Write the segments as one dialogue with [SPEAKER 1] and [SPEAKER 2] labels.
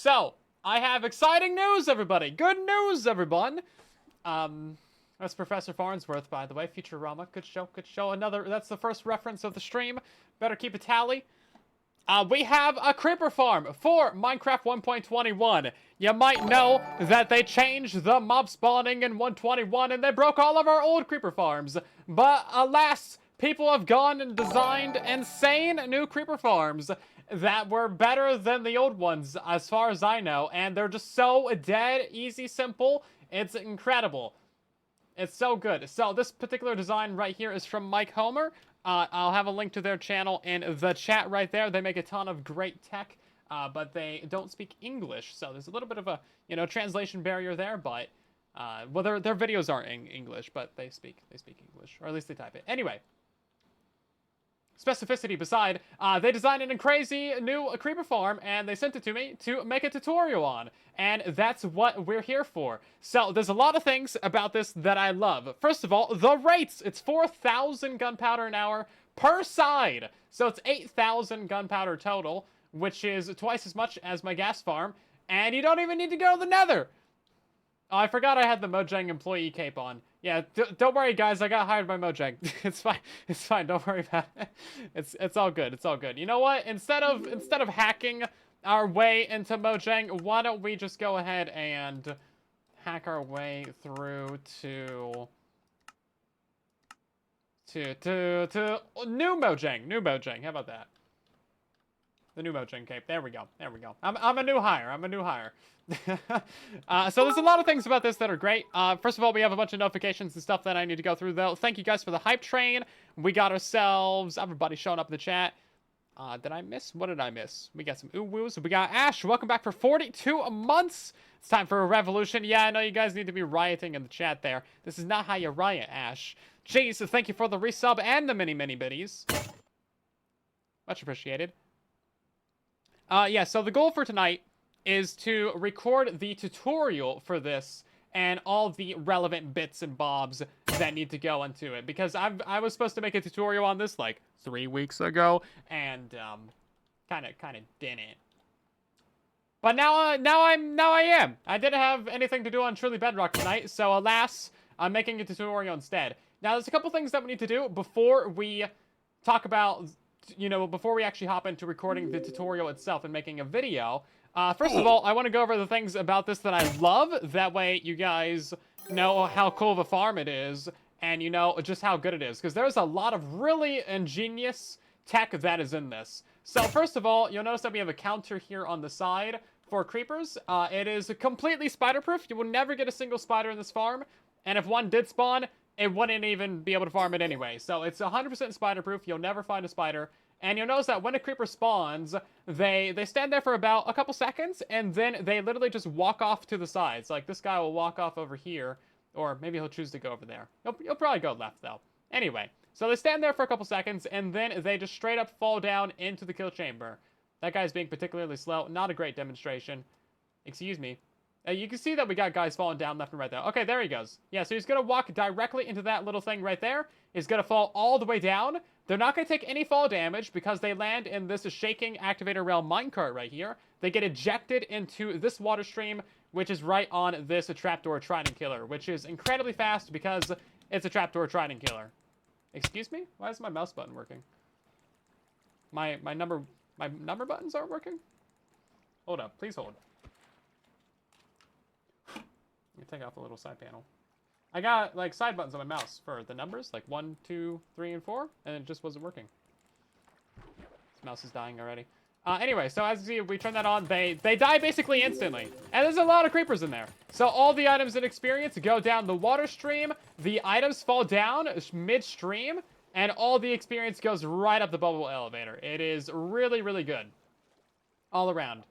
[SPEAKER 1] So, I have exciting news, everybody. Good news, everyone. That's Professor Farnsworth, by the way. Futurama. Good show, good show. That's the first reference of the stream. Better keep a tally. We have a creeper farm for Minecraft 1.21. You might know that they changed the mob spawning in 121 and they broke all of our old creeper farms. But alas, people have gone and designed insane new creeper farms that were better than the old ones, as far as I know. And they're just so dead, easy, simple. It's incredible. It's so good. So this particular design right here is from Mike Homer. I'll have a link to their channel in the chat right there. They make a ton of great tech, but they don't speak English. So there's a little bit of a, translation barrier there, but, well, their videos aren't in English, but they speak English, or at least they type it. Anyway. Specificity beside, they designed a crazy new creeper farm, and they sent it to me to make a tutorial on. And that's what we're here for. So, there's a lot of things about this that I love. First of all, the rates! It's 4,000 gunpowder an hour per side. So, it's 8,000 gunpowder total, which is twice as much as my gas farm. And you don't even need to go to the nether! Oh, I forgot I had the Mojang employee cape on. Yeah, don't worry, guys. I got hired by Mojang. It's fine. It's fine. Don't worry about it. It's all good. It's all good. You know what? Instead of hacking our way into Mojang, why don't we just go ahead and hack our way through to new Mojang. New Mojang. How about that? The new Mojang cape. There we go. There we go. I'm a new hire. I'm a new hire. So there's a lot of things about this that are great. First of all, we have a bunch of notifications and stuff that I need to go through, though. Thank you guys for the hype train. We got ourselves... Everybody showing up in the chat. Did I miss? What did I miss? We got some ooh-woos. We got Ash. Welcome back for 42 months. It's time for a revolution. Yeah, I know you guys need to be rioting in the chat there. This is not how you riot, Ash. Jeez, thank you for the resub and the mini biddies. Much appreciated. Yeah, so the goal for tonight is to record the tutorial for this and all the relevant bits and bobs that need to go into it. Because I was supposed to make a tutorial on this like 3 weeks ago, and kind of didn't. But now I am. I didn't have anything to do on Truly Bedrock tonight, so alas, I'm making a tutorial instead. Now, there's a couple things that we need to do before we talk about, before we actually hop into recording the tutorial itself and making a video. First of all, I want to go over the things about this that I love. That way, you guys know how cool of a farm it is, and you know just how good it is. Because there's a lot of really ingenious tech that is in this. So, first of all, you'll notice that we have a counter here on the side for creepers. It is completely spider-proof. You will never get a single spider in this farm. And if one did spawn, it wouldn't even be able to farm it anyway. So, it's 100% spider-proof. You'll never find a spider. And you'll notice that when a creeper spawns, they stand there for about a couple seconds, and then they literally just walk off to the sides. Like, this guy will walk off over here, or maybe he'll choose to go over there. He'll probably go left, though. Anyway, so they stand there for a couple seconds, and then they just straight up fall down into the kill chamber. That guy's being particularly slow. Not a great demonstration. Excuse me. You can see that we got guys falling down left and right there. Okay, there he goes. Yeah, so he's going to walk directly into that little thing right there. He's going to fall all the way down. They're not going to take any fall damage because they land in this shaking activator rail minecart right here. They get ejected into this water stream, which is right on this trapdoor trident killer, which is incredibly fast because it's a trapdoor trident killer. Excuse me? Why is my mouse button working? My number buttons aren't working? Hold up. Please hold. Let me take off a little side panel. I got, like, side buttons on my mouse for the numbers, like 1, 2, 3, and 4, and it just wasn't working. This mouse is dying already. Anyway, so as you see, we turn that on, they die basically instantly. And there's a lot of creepers in there. So all the items in experience go down the water stream, the items fall down midstream, and all the experience goes right up the bubble elevator. It is really, really good. All around.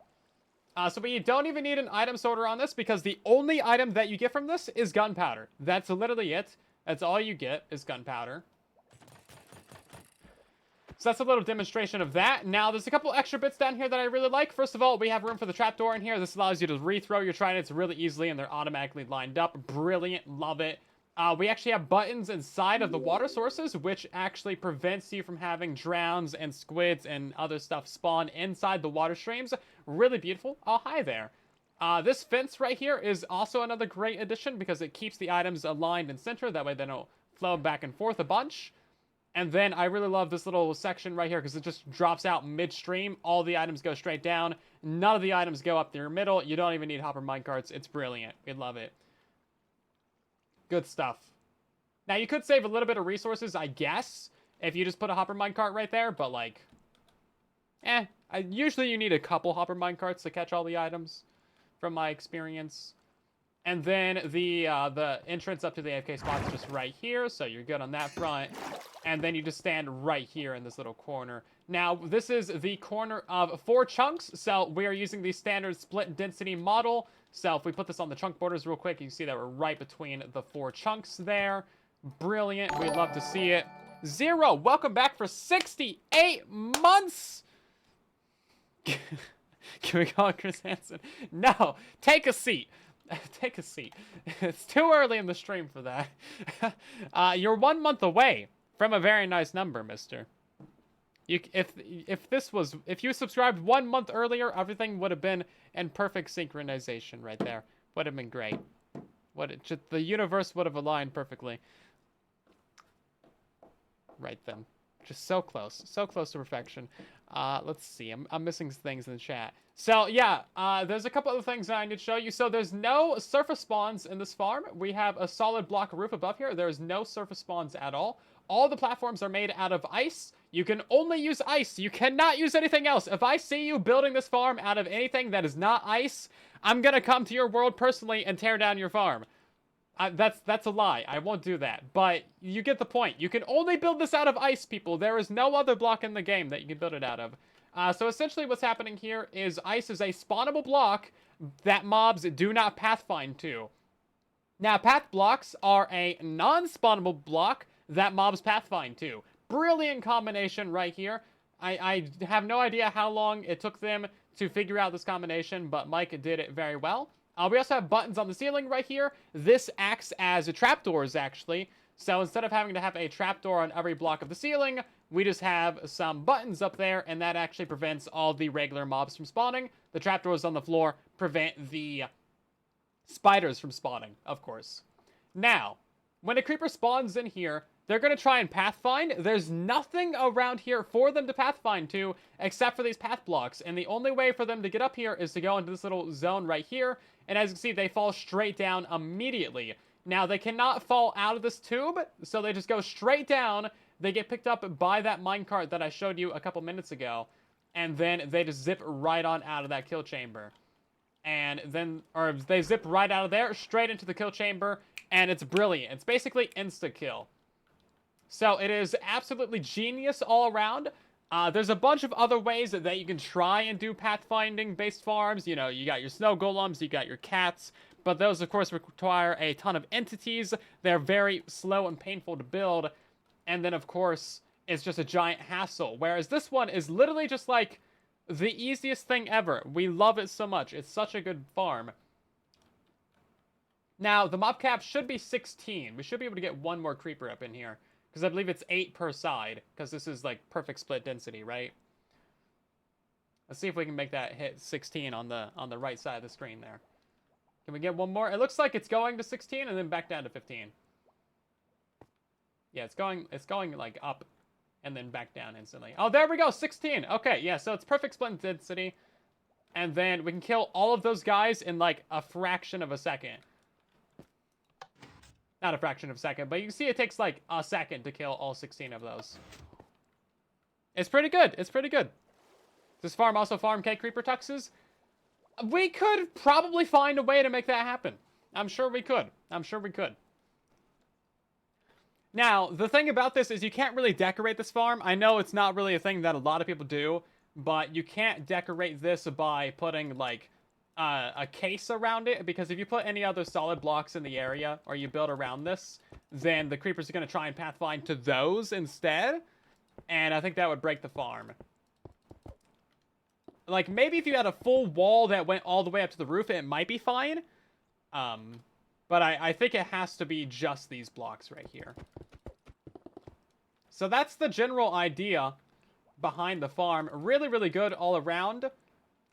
[SPEAKER 1] So you don't even need an item sorter on this because the only item that you get from this is gunpowder. That's literally it. That's all you get is gunpowder. So that's a little demonstration of that. Now, there's a couple extra bits down here that I really like. First of all, we have room for the trapdoor in here. This allows you to rethrow your tridents really easily, and they're automatically lined up. Brilliant. Love it. We actually have buttons inside of the water sources, which actually prevents you from having drowns and squids and other stuff spawn inside the water streams. Really beautiful. Oh, hi there. This fence right here is also another great addition because it keeps the items aligned and centered. That way they don't flow back and forth a bunch. And then I really love this little section right here because it just drops out midstream. All the items go straight down. None of the items go up your middle. You don't even need hopper minecarts. It's brilliant. We love it. Good stuff. Now, you could save a little bit of resources, I guess, if you just put a hopper minecart right there. But, like, usually you need a couple hopper minecarts to catch all the items, from my experience. And then the entrance up to the AFK spot is just right here, so you're good on that front. And then you just stand right here in this little corner. Now, this is the corner of 4 chunks, so we are using the standard split density model. So if we put this on the chunk borders real quick, you can see that we're right between the 4 chunks there. Brilliant. We'd love to see it. Zero, welcome back for 68 months! Can we call it Chris Hansen? No, take a seat. Take a seat. It's too early in the stream for that. You're 1 month away from a very nice number, mister. If you subscribed 1 month earlier, everything would have been in perfect synchronization right there. Would have been great. The universe would have aligned perfectly. Right then. Just so close to perfection. Let's see. I'm missing things in the chat. So yeah, there's a couple other things that I need to show you. So there's no surface spawns in this farm. We have a solid block roof above here. There's no surface spawns at all. All the platforms are made out of ice. You can only use ice. You cannot use anything else. If I see you building this farm out of anything that is not ice, I'm gonna come to your world personally and tear down your farm. That's a lie. I won't do that. But you get the point. You can only build this out of ice, people. There is no other block in the game that you can build it out of. So essentially what's happening here is ice is a spawnable block that mobs do not pathfind to. Now, path blocks are a non-spawnable block that mobs pathfind to. Brilliant combination right here. I have no idea how long it took them to figure out this combination, but Mike did it very well. We also have buttons on the ceiling right here. This acts as trapdoors, actually. So instead of having to have a trapdoor on every block of the ceiling, we just have some buttons up there, and that actually prevents all the regular mobs from spawning. The trapdoors on the floor prevent the spiders from spawning, of course. Now, when a creeper spawns in here, they're going to try and pathfind. There's nothing around here for them to pathfind to except for these path blocks. And the only way for them to get up here is to go into this little zone right here. And as you can see, they fall straight down immediately. Now, they cannot fall out of this tube, so they just go straight down. They get picked up by that minecart that I showed you a couple minutes ago. And then they just zip right on out of that kill chamber. And then, or they zip right out of there, straight into the kill chamber. And it's brilliant. It's basically insta-kill. So it is absolutely genius all around. There's a bunch of other ways that you can try and do pathfinding-based farms. You know, you got your snow golems, you got your cats, but those, of course, require a ton of entities. They're very slow and painful to build, and then, of course, it's just a giant hassle. Whereas this one is literally just, like, the easiest thing ever. We love it so much. It's such a good farm. Now, the mob cap should be 16. We should be able to get one more creeper up in here. Because I believe it's 8 per side. Because this is, like, perfect split density, right? Let's see if we can make that hit 16 on the right side of the screen there. Can we get one more? It looks like it's going to 16 and then back down to 15. Yeah, it's going, like, up and then back down instantly. Oh, there we go, 16. Okay, yeah, so it's perfect split density. And then we can kill all of those guys in, like, a fraction of a second. Not a fraction of a second, but you can see it takes like a second to kill all 16 of those. It's pretty good. It's pretty good. Does this farm also farm K creeper tuxes? We could probably find a way to make that happen. I'm sure we could. I'm sure we could. Now, the thing about this is you can't really decorate this farm. I know it's not really a thing that a lot of people do, but you can't decorate this by putting like a case around it, because if you put any other solid blocks in the area or you build around this, then the creepers are going to try and pathfind to those instead, and I think that would break the farm. Like, maybe if you had a full wall that went all the way up to the roof, it might be fine. But But I think it has to be just these blocks right here. So that's the general idea behind the farm. Really, really good all around.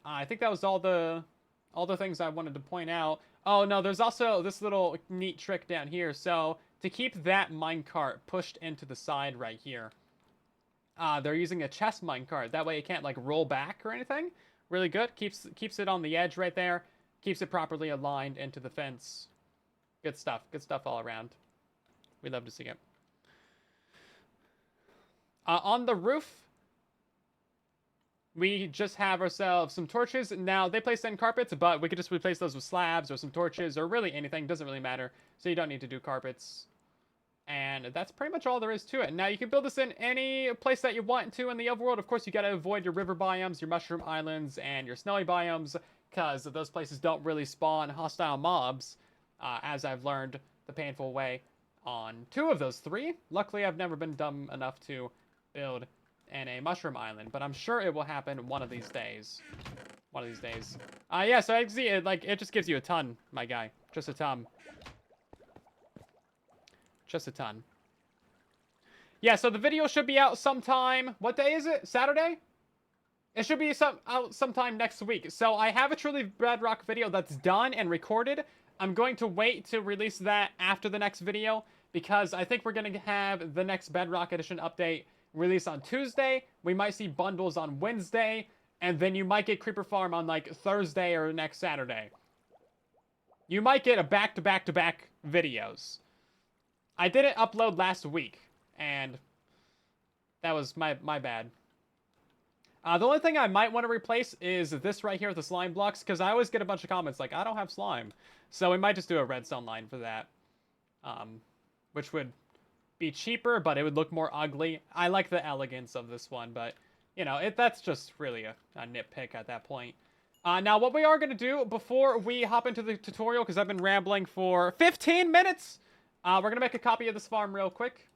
[SPEAKER 1] I think that was all the things I wanted to point out. Oh, no, there's also this little neat trick down here. So to keep that minecart pushed into the side right here, they're using a chest minecart. That way it can't, like, roll back or anything. Really good. Keeps it on the edge right there. Keeps it properly aligned into the fence. Good stuff. Good stuff all around. We love to see it. On the roof, we just have ourselves some torches. Now, they place in carpets, but we could just replace those with slabs or some torches or really anything. Doesn't really matter. So you don't need to do carpets. And that's pretty much all there is to it. Now, you can build this in any place that you want to in the overworld. Of course, you got to avoid your river biomes, your mushroom islands, and your snowy biomes, because those places don't really spawn hostile mobs, as I've learned the painful way on 2 of those 3. Luckily, I've never been dumb enough to build in a mushroom island, but I'm sure it will happen one of these days. One of these days. Yeah, so I see it, like, it just gives you a ton, my guy. Just a ton. Just a ton. Yeah, so the video should be out sometime. What day is it? Saturday? It should be out sometime next week. So I have a truly Bedrock video that's done and recorded. I'm going to wait to release that after the next video, because I think we're going to have the next Bedrock Edition update released on Tuesday. We might see bundles on Wednesday, and then you might get Creeper Farm on, like, Thursday or next Saturday. You might get a back-to-back-to-back videos. I didn't upload last week, and that was my bad. The only thing I might want to replace is this right here with the slime blocks, because I always get a bunch of comments like, I don't have slime. So we might just do a redstone line for that, which would be cheaper, but it would look more ugly. I like the elegance of this one, but, you know, that's just really a nitpick at that point. Now, what we are going to do before we hop into the tutorial, because I've been rambling for 15 minutes, we're going to make a copy of this farm real quick.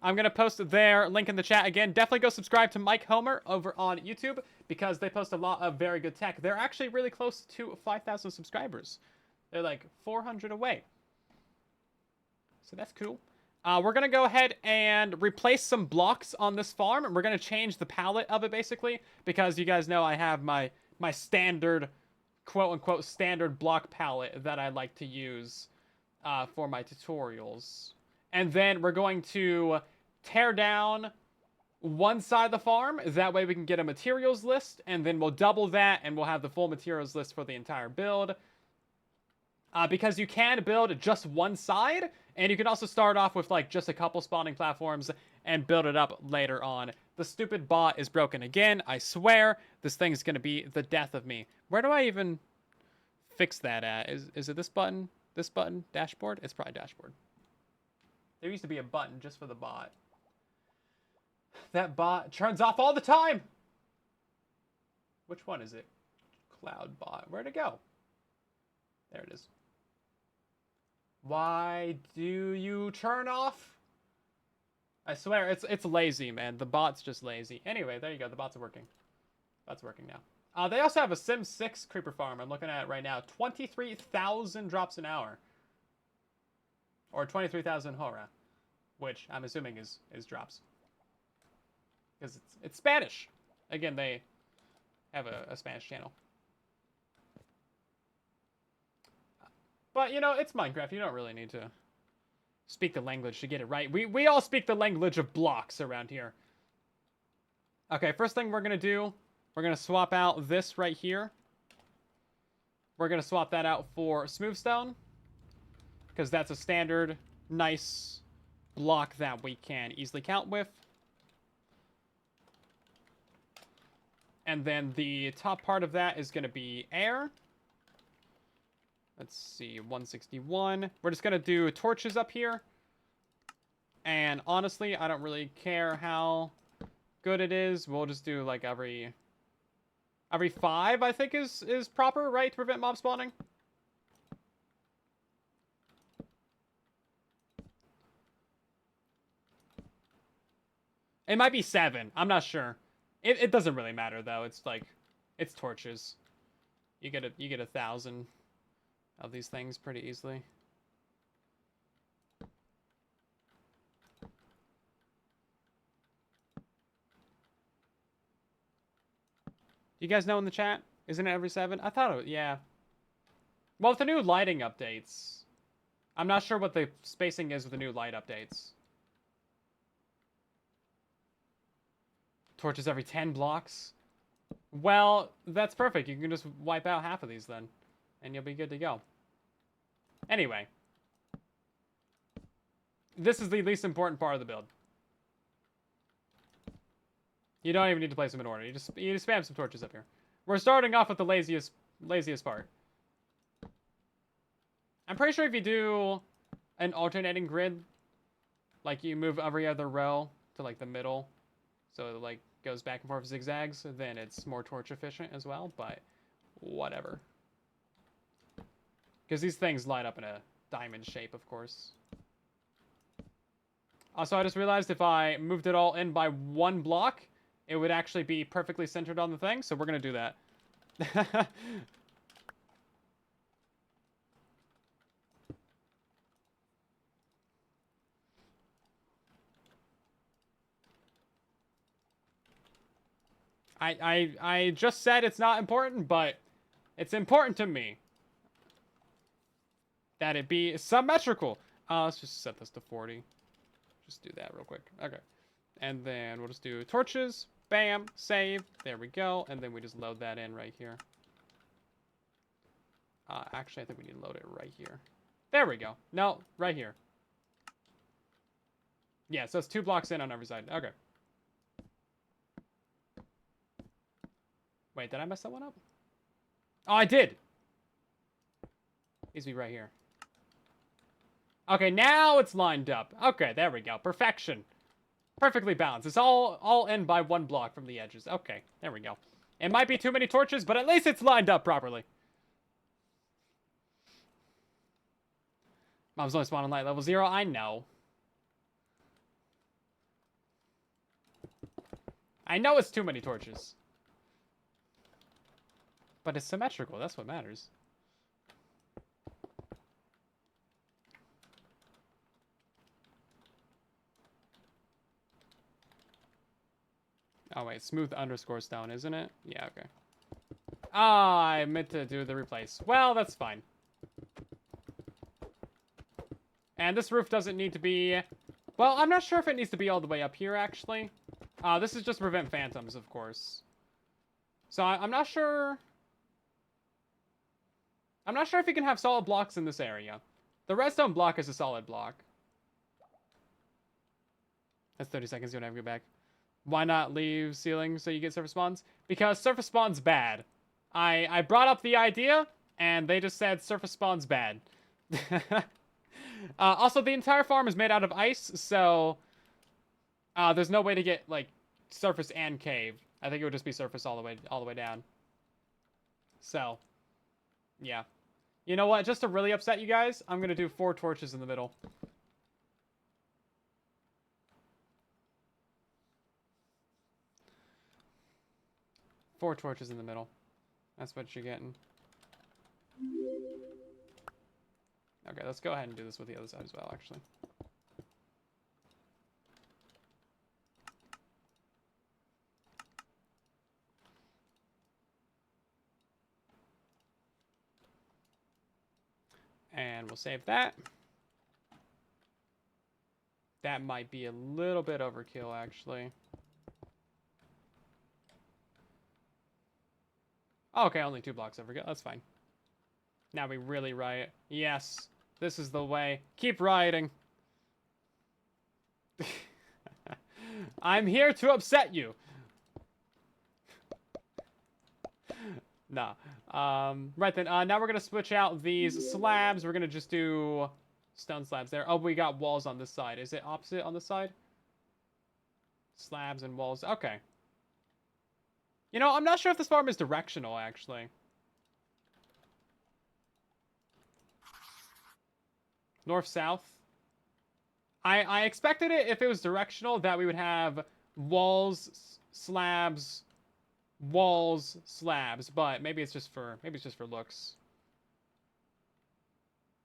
[SPEAKER 1] I'm going to post their link in the chat again. Definitely go subscribe to Mike Homer over on YouTube, because they post a lot of very good tech. They're actually really close to 5,000 subscribers. They're like 400 away. So that's cool. We're going to go ahead and replace some blocks on this farm. And we're going to change the palette of it, basically, because you guys know I have my standard, quote-unquote, standard block palette that I like to use for my tutorials. And then we're going to tear down one side of the farm. That way we can get a materials list, and then we'll double that, and we'll have the full materials list for the entire build. Because you can build just one side, and you can also start off with, like, just a couple spawning platforms and build it up later on. The stupid bot is broken again. I swear this thing is going to be the death of me. Where do I even fix that at? Is it this button? This button? Dashboard? It's probably dashboard. There used to be a button just for the bot. That bot turns off all the time! Which one is it? Cloud bot. Where'd it go? There it is. Why do you turn off? I swear, it's lazy, man. The bot's just lazy. Anyway, there you go. The bot's working. That's working now. They also have a Sim 6 creeper farm. I'm looking at it right now. 23,000 drops an hour. Or 23,000 hora. Which I'm assuming is drops. Because it's Spanish. Again, they have a Spanish channel. But, you know, it's Minecraft. You don't really need to speak the language to get it right. We all speak the language of blocks around here. Okay, first thing we're going to do, we're going to swap out this right here. We're going to swap that out for smooth stone, because that's a standard, nice block that we can easily count with. And then the top part of that is going to be air. Let's see, 161. We're just going to do torches up here. And honestly, I don't really care how good it is. We'll just do like every 5, I think is proper, right? To prevent mob spawning. It might be 7. I'm not sure. It doesn't really matter though. It's like, it's torches. You get 1,000 of these things pretty easily. You guys know in the chat? Isn't it every 7? I thought it, yeah. Well, with the new lighting updates, I'm not sure what the spacing is with the new light updates. Torches every 10 blocks? Well, that's perfect. You can just wipe out half of these then, and you'll be good to go. Anyway. This is the least important part of the build. You don't even need to place them in order. You just spam some torches up here. We're starting off with the laziest part. I'm pretty sure if you do an alternating grid, like you move every other row to like the middle, so it like goes back and forth zigzags, then it's more torch efficient as well, but whatever. Because these things light up in a diamond shape, of course. Also, I just realized if I moved it all in by 1 block, it would actually be perfectly centered on the thing, so we're going to do that. I just said it's not important, but it's important to me that it be symmetrical. Let's just set this to 40. Just do that real quick. Okay. And then we'll just do torches. Bam. Save. There we go. And then we just load that in right here. Actually, I think we need to load it right here. There we go. No, right here. Yeah, so it's 2 blocks in on every side. Okay. Wait, did I mess that one up? Oh, I did! Needs to be right here. Okay, now it's lined up. Okay, there we go. Perfection. Perfectly balanced. It's all in by 1 block from the edges. Okay, there we go. It might be too many torches, but at least it's lined up properly. Mom's only spawning light level 0. I know. I know it's too many torches. But it's symmetrical. That's what matters. Oh, wait. Smooth underscore stone, isn't it? Yeah, okay. Ah, I meant to do the replace. Well, that's fine. And this roof doesn't need to be... Well, I'm not sure if it needs to be all the way up here, actually. This is just to prevent phantoms, of course. So I'm not sure... I'm not sure if you can have solid blocks in this area. The redstone block is a solid block. That's 30 seconds. You don't have to go back. Why not leave ceiling so you get surface spawns? Because surface spawn's bad. I brought up the idea, and they just said surface spawn's bad. Also, the entire farm is made out of ice, so there's no way to get like surface and cave. I think it would just be surface all the way down. So, yeah. You know what? Just to really upset you guys, I'm gonna do 4 torches in the middle. Four torches in the middle. That's what you're getting. Okay, let's go ahead and do this with the other side as well, actually. And we'll save that. That might be a little bit overkill, actually. Oh, okay, only 2 blocks overkill. That's fine. Now we really riot. Yes, this is the way. Keep rioting. I'm here to upset you. Nah. Right then, now we're going to switch out these slabs. We're going to just do stone slabs there. Oh, we got walls on this side. Is it opposite on this side? Slabs and walls. Okay. You know, I'm not sure if this farm is directional, actually. North-south. I expected it if it was directional that we would have walls, slabs, walls, slabs, but maybe it's just for looks.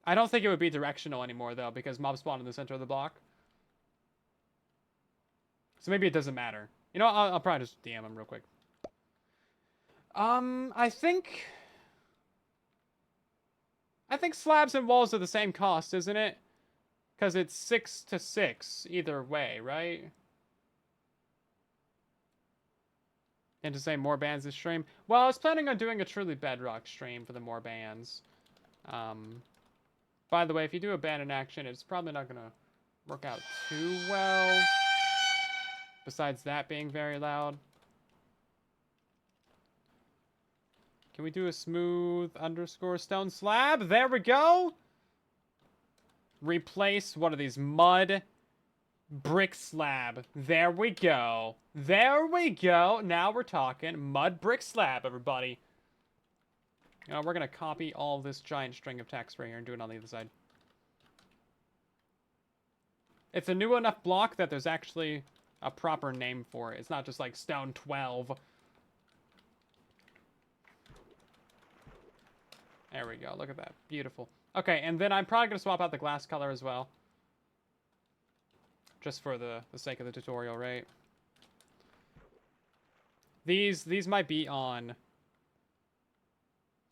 [SPEAKER 1] I don't think it would be directional anymore, though, because mobs spawn in the center of the block. So maybe it doesn't matter. You know, I'll probably just DM him real quick. I think slabs and walls are the same cost, isn't it? Because it's 6 to 6 either way, right? And to say more bands this stream. Well, I was planning on doing a truly Bedrock stream for the more bands. By the way, if you do a band in action, it's probably not going to work out too well. Besides that being very loud. Can we do a smooth underscore stone slab? There we go. Replace, what are these? Mud brick slab. There we go. There we go. Now we're talking. Mud brick slab, everybody. We're going to copy all this giant string of text right here and do it on the other side. It's a new enough block that there's actually a proper name for it. It's not just like stone 12. There we go. Look at that. Beautiful. Okay, and then I'm probably going to swap out the glass color as well. Just for the sake of the tutorial, right? These might be on...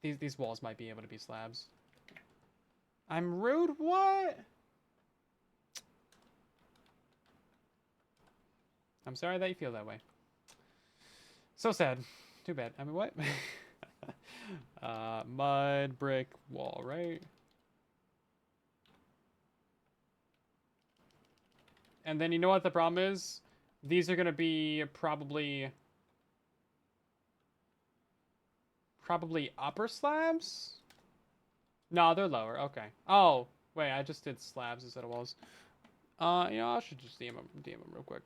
[SPEAKER 1] These walls might be able to be slabs. I'm rude? What? I'm sorry that you feel that way. So sad. Too bad. I mean, what? Mud, brick, wall, right? And then you know what the problem is? These are going to be probably upper slabs? No, they're lower. Okay. Oh, wait, I just did slabs instead of walls. You know, I should just DM them real quick.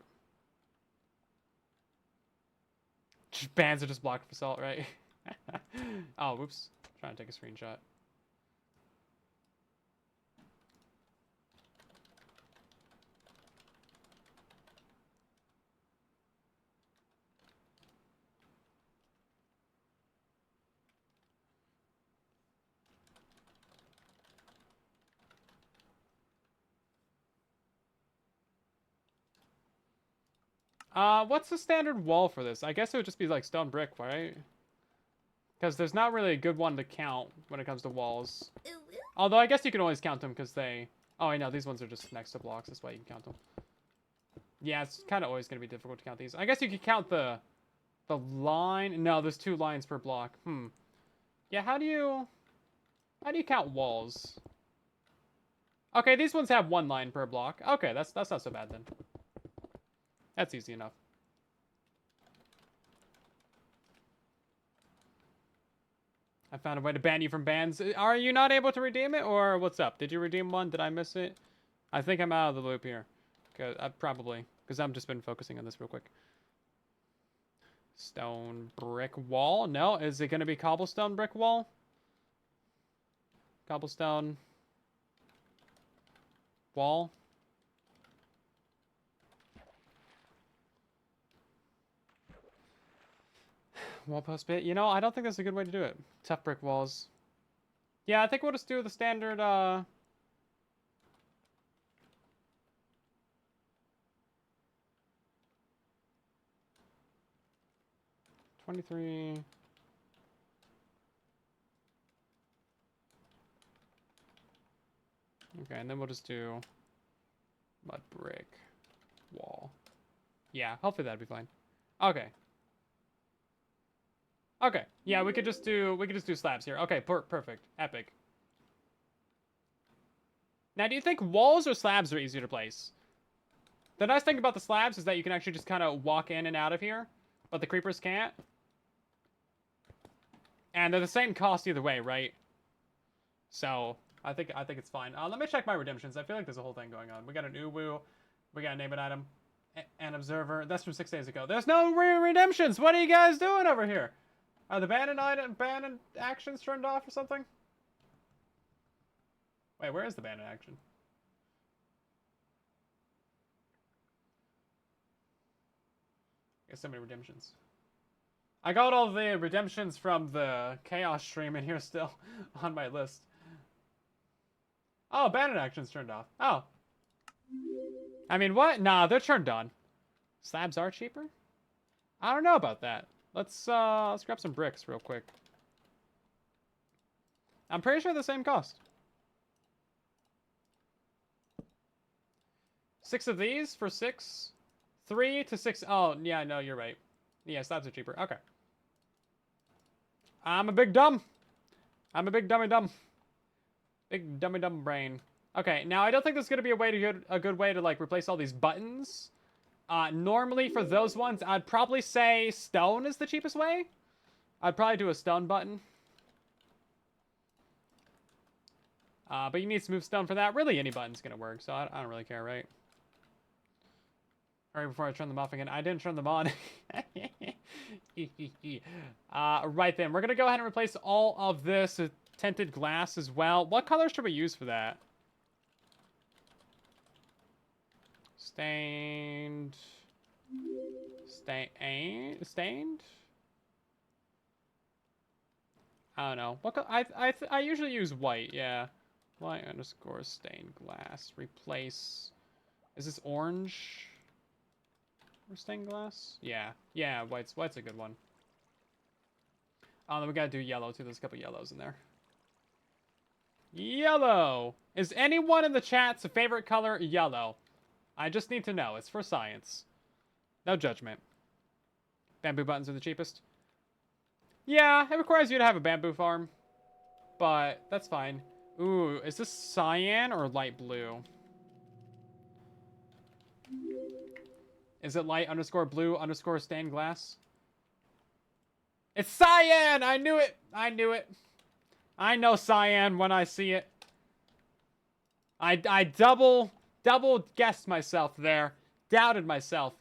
[SPEAKER 1] Bands are just blocked for salt, right? Oh, whoops. Trying to take a screenshot. What's the standard wall for this? I guess it would just be like stone brick, right? Because there's not really a good one to count when it comes to walls. Although I guess you can always count them because they... Oh, I know, these ones are just next to blocks. That's why you can count them. Yeah, it's kind of always going to be difficult to count these. I guess you could count the line. No, there's 2 lines per block. Yeah, how do you count walls? Okay, these ones have 1 line per block. Okay, that's not so bad then. That's easy enough. I found a way to ban you from bans. Are you not able to redeem it, or what's up? Did you redeem one? Did I miss it? I think I'm out of the loop here. Probably, because I've just been focusing on this real quick. Stone brick wall? No, is it going to be cobblestone brick wall? Cobblestone wall? Wall post bit. You know, I don't think that's a good way to do it. Tough brick walls. Yeah, I think we'll just do the standard, 23. Okay, and then we'll just do mud brick wall. Yeah, hopefully that'd be fine. Okay. Okay. Yeah, we could just do slabs here. Okay, perfect. Epic. Now, do you think walls or slabs are easier to place? The nice thing about the slabs is that you can actually just kind of walk in and out of here, but the creepers can't. And they're the same cost either way, right? So, I think it's fine. Let me check my redemptions. I feel like there's a whole thing going on. We got an uwu. We got a name an item. An observer. That's from 6 days ago. There's no redemptions! What are you guys doing over here? Are the ban and actions turned off or something? Wait, where is the ban and action? There's so many redemptions. I got all the redemptions from the Chaos stream in here still on my list. Oh, abandoned action's turned off. Oh. I mean, what? Nah, they're turned on. Slabs are cheaper? I don't know about that. Let's grab some bricks real quick. I'm pretty sure the same cost. 6 of these for 6? 3 to 6. Oh, yeah, no, you're right. Yeah, slabs are cheaper. Okay. I'm a big dumb. I'm a big dummy dumb. Big dummy dumb brain. Okay, now I don't think there's gonna be a good way to like replace all these buttons. Normally for those ones, I'd probably say stone is the cheapest way. I'd probably do a stone button. But you need smooth stone for that. Really, any button's gonna work, so I don't really care, right? All right, before I turn them off again. I didn't turn them on. Right then, we're gonna go ahead and replace all of this with tinted glass as well. What color should we use for that? Stained. Stained? I don't know. What I usually use white, yeah. White underscore stained glass. Replace. Is this orange? Or stained glass? Yeah. Yeah, white's a good one. Then we gotta do yellow too. There's a couple yellows in there. Yellow! Is anyone in the chat's favorite color yellow? I just need to know. It's for science. No judgment. Bamboo buttons are the cheapest. Yeah, it requires you to have a bamboo farm. But that's fine. Ooh, is this cyan or light blue? Is it light underscore blue underscore stained glass? It's cyan! I knew it! I knew it. I know cyan when I see it. I double guessed myself there. Doubted myself.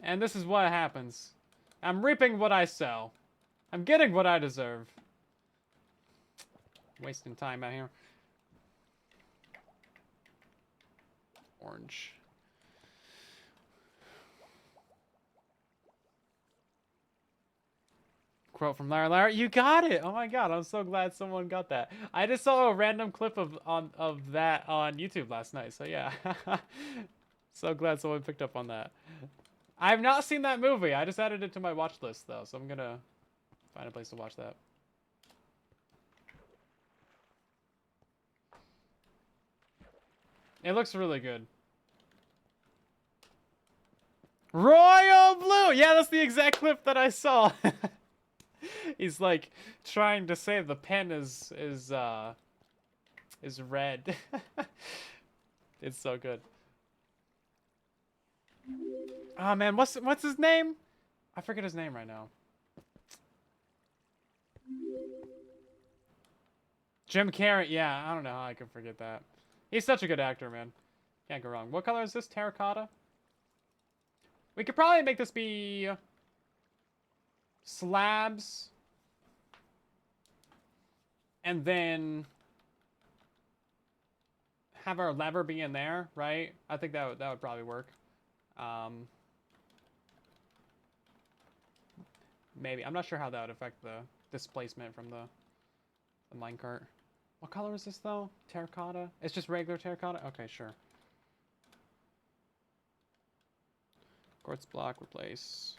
[SPEAKER 1] And this is what happens. I'm reaping what I sow. I'm getting what I deserve. Wasting time out here. Orange. Quote from Lara. You got it! Oh my god, I'm so glad someone got that. I just saw a random clip of that on YouTube last night, so yeah. So glad someone picked up on that. I've not seen that movie. I just added it to my watch list, though, so I'm gonna find a place to watch that. It looks really good. Royal Blue! Yeah, that's the exact clip that I saw. He's like trying to say the pen is red. It's so good. Oh man, what's his name? I forget his name right now. Jim Carrey. Yeah, I don't know how I can forget that. He's such a good actor, man. Can't go wrong. What color is this? Terracotta? We could probably make this be slabs. And then have our lever be in there, right? I think that would probably work. Maybe. I'm not sure how that would affect the displacement from the minecart. What color is this, though? Terracotta? It's just regular terracotta? Okay, sure. Quartz block, replace.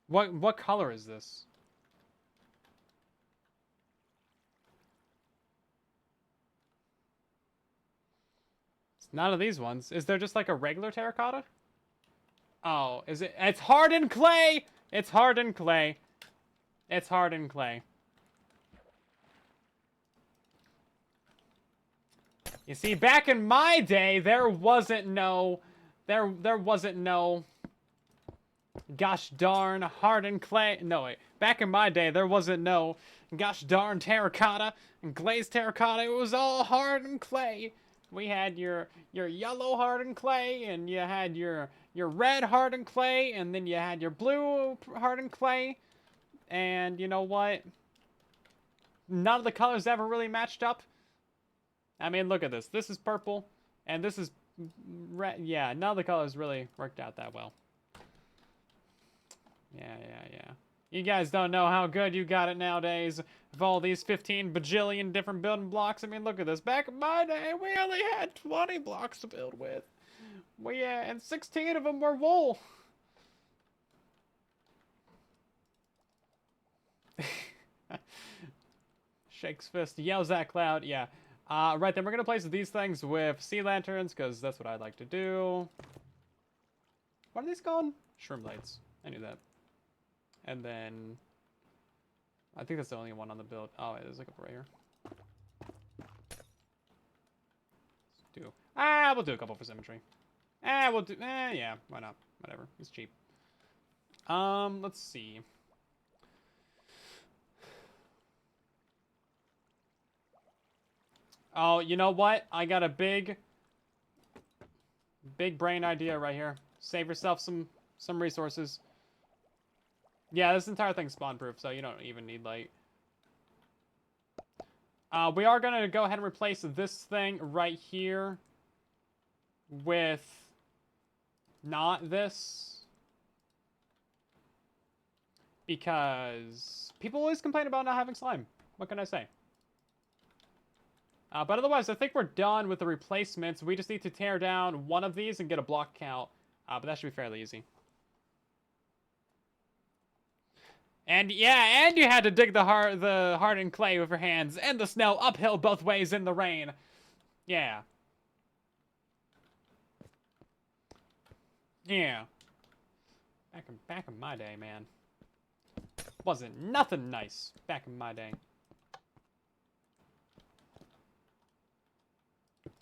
[SPEAKER 1] What color is this? It's none of these ones. Is there just like a regular terracotta? Oh, is it? It's hardened clay! It's hardened clay. It's hardened clay. You see, back in my day, there wasn't no gosh darn hardened clay. No, wait. Back in my day, there wasn't no gosh darn terracotta and glazed terracotta. It was all hardened clay. We had your yellow hardened clay, and you had your red hardened clay, and then you had your blue hardened clay. And you know what? None of the colors ever really matched up. I mean, look at this. This is purple, and this is Yeah, none of the colors really worked out that well. Yeah. You guys don't know how good you got it nowadays with all these 15 bajillion different building blocks. I mean, look at this. Back in my day, we only had 20 blocks to build with. And 16 of them were wool. Shakes fist, yells at cloud. Yeah. Right, then we're going to place these things with sea lanterns, because that's what I like to do. What are these called? Shroom lights. I knew that. And then... I think that's the only one on the build. Oh, there's a couple right here. We'll do a couple for symmetry. Yeah, why not? Whatever, it's cheap. Let's see. Oh, you know what? I got a big brain idea right here. Save yourself some resources. Yeah, this entire thing's spawn-proof, so you don't even need light. We are gonna go ahead and replace this thing right here with not this, because people always complain about not having slime. What can I say? But otherwise, I think we're done with the replacements. We just need to tear down one of these and get a block count. But that should be fairly easy. And yeah, and you had to dig the hardened clay with your hands, and the snow uphill both ways in the rain. Yeah. Yeah. Back in my day, man. Wasn't nothing nice back in my day.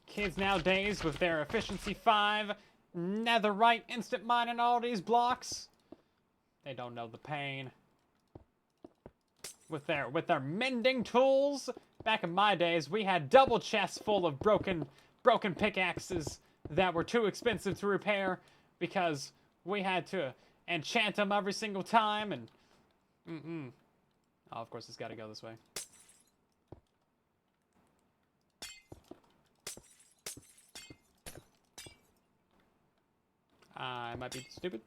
[SPEAKER 1] Kids nowadays with their efficiency 5, netherite instant mining all these blocks. They don't know the pain. With their mending tools. Back in my days, we had double chests full of broken pickaxes that were too expensive to repair because we had to enchant them every single time and Oh, of course it's got to go this way. I might be stupid.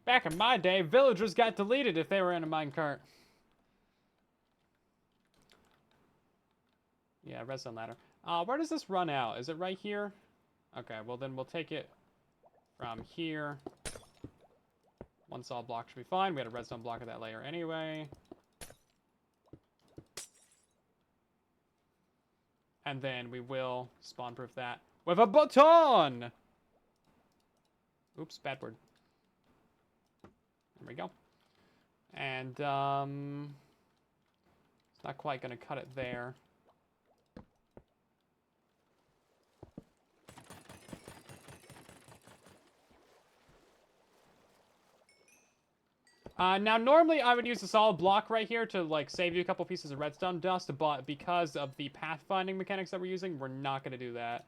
[SPEAKER 1] Back in my day, villagers got deleted if they were in a minecart. Yeah, redstone ladder. Where does this run out? Is it right here? Okay, well then we'll take it from here. One solid block should be fine. We had a redstone block of that layer anyway. And then we will spawn-proof that with a button! Oops, bad word. There we go. And, it's not quite gonna cut it there. Now, normally I would use a solid block right here to, like, save you a couple pieces of redstone dust, but because of the pathfinding mechanics that we're using, we're not going to do that.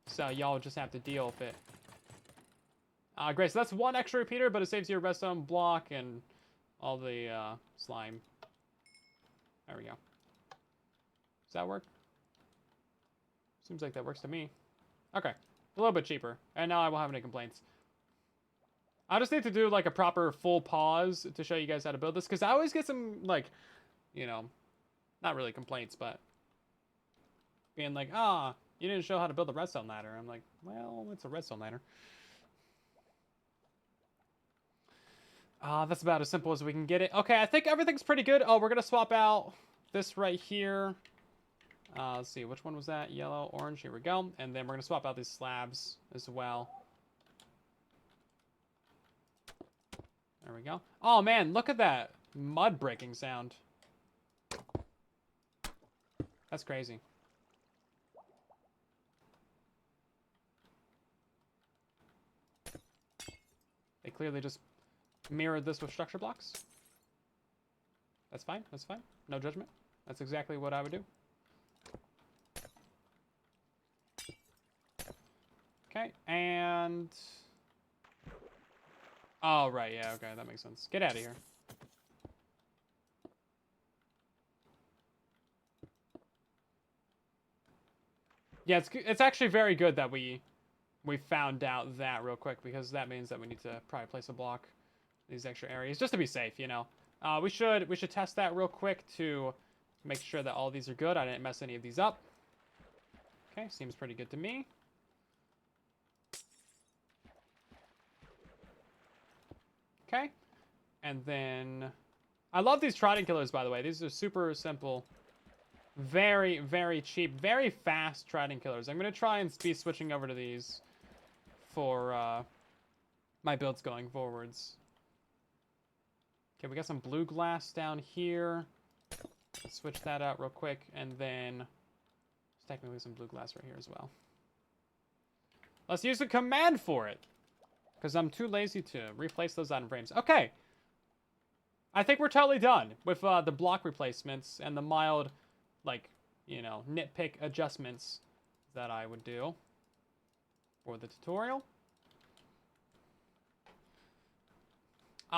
[SPEAKER 1] So y'all just have to deal with it. Great, so that's one extra repeater, but it saves you a redstone block and all the, slime. There we go. Does that work? Seems like that works to me. Okay, a little bit cheaper, and now I won't have any complaints. I just need to do, like, a proper full pause to show you guys how to build this, because I always get some, like, you know, not really complaints, but being like, you didn't show how to build a redstone ladder. I'm like, well, it's a redstone ladder. That's about as simple as we can get it. Okay, I think everything's pretty good. Oh, we're going to swap out this right here. Let's see, which one was that? Yellow, orange, here we go. And then we're going to swap out these slabs as well. There we go. Oh, man, look at that mud breaking sound. That's crazy. They clearly just mirrored this with structure blocks. That's fine. That's fine. No judgment. That's exactly what I would do. Okay, and... Oh, right. Yeah, okay. That makes sense. Get out of here. Yeah, it's actually very good that we found out that real quick, because that means that we need to probably place a block in these extra areas just to be safe, you know. We should test that real quick to make sure that all these are good. I didn't mess any of these up. Okay, seems pretty good to me. Okay, and then I love these trident killers, by the way. These are super simple, very, very cheap, very fast trident killers. I'm gonna try and be switching over to these for my builds going forwards. Okay, we got some blue glass down here. Let's switch that out real quick, and then there's technically some blue glass right here as well. Let's use a command for it, because I'm too lazy to replace those item frames. Okay. I think we're totally done with the block replacements and the mild, like, you know, nitpick adjustments that I would do for the tutorial.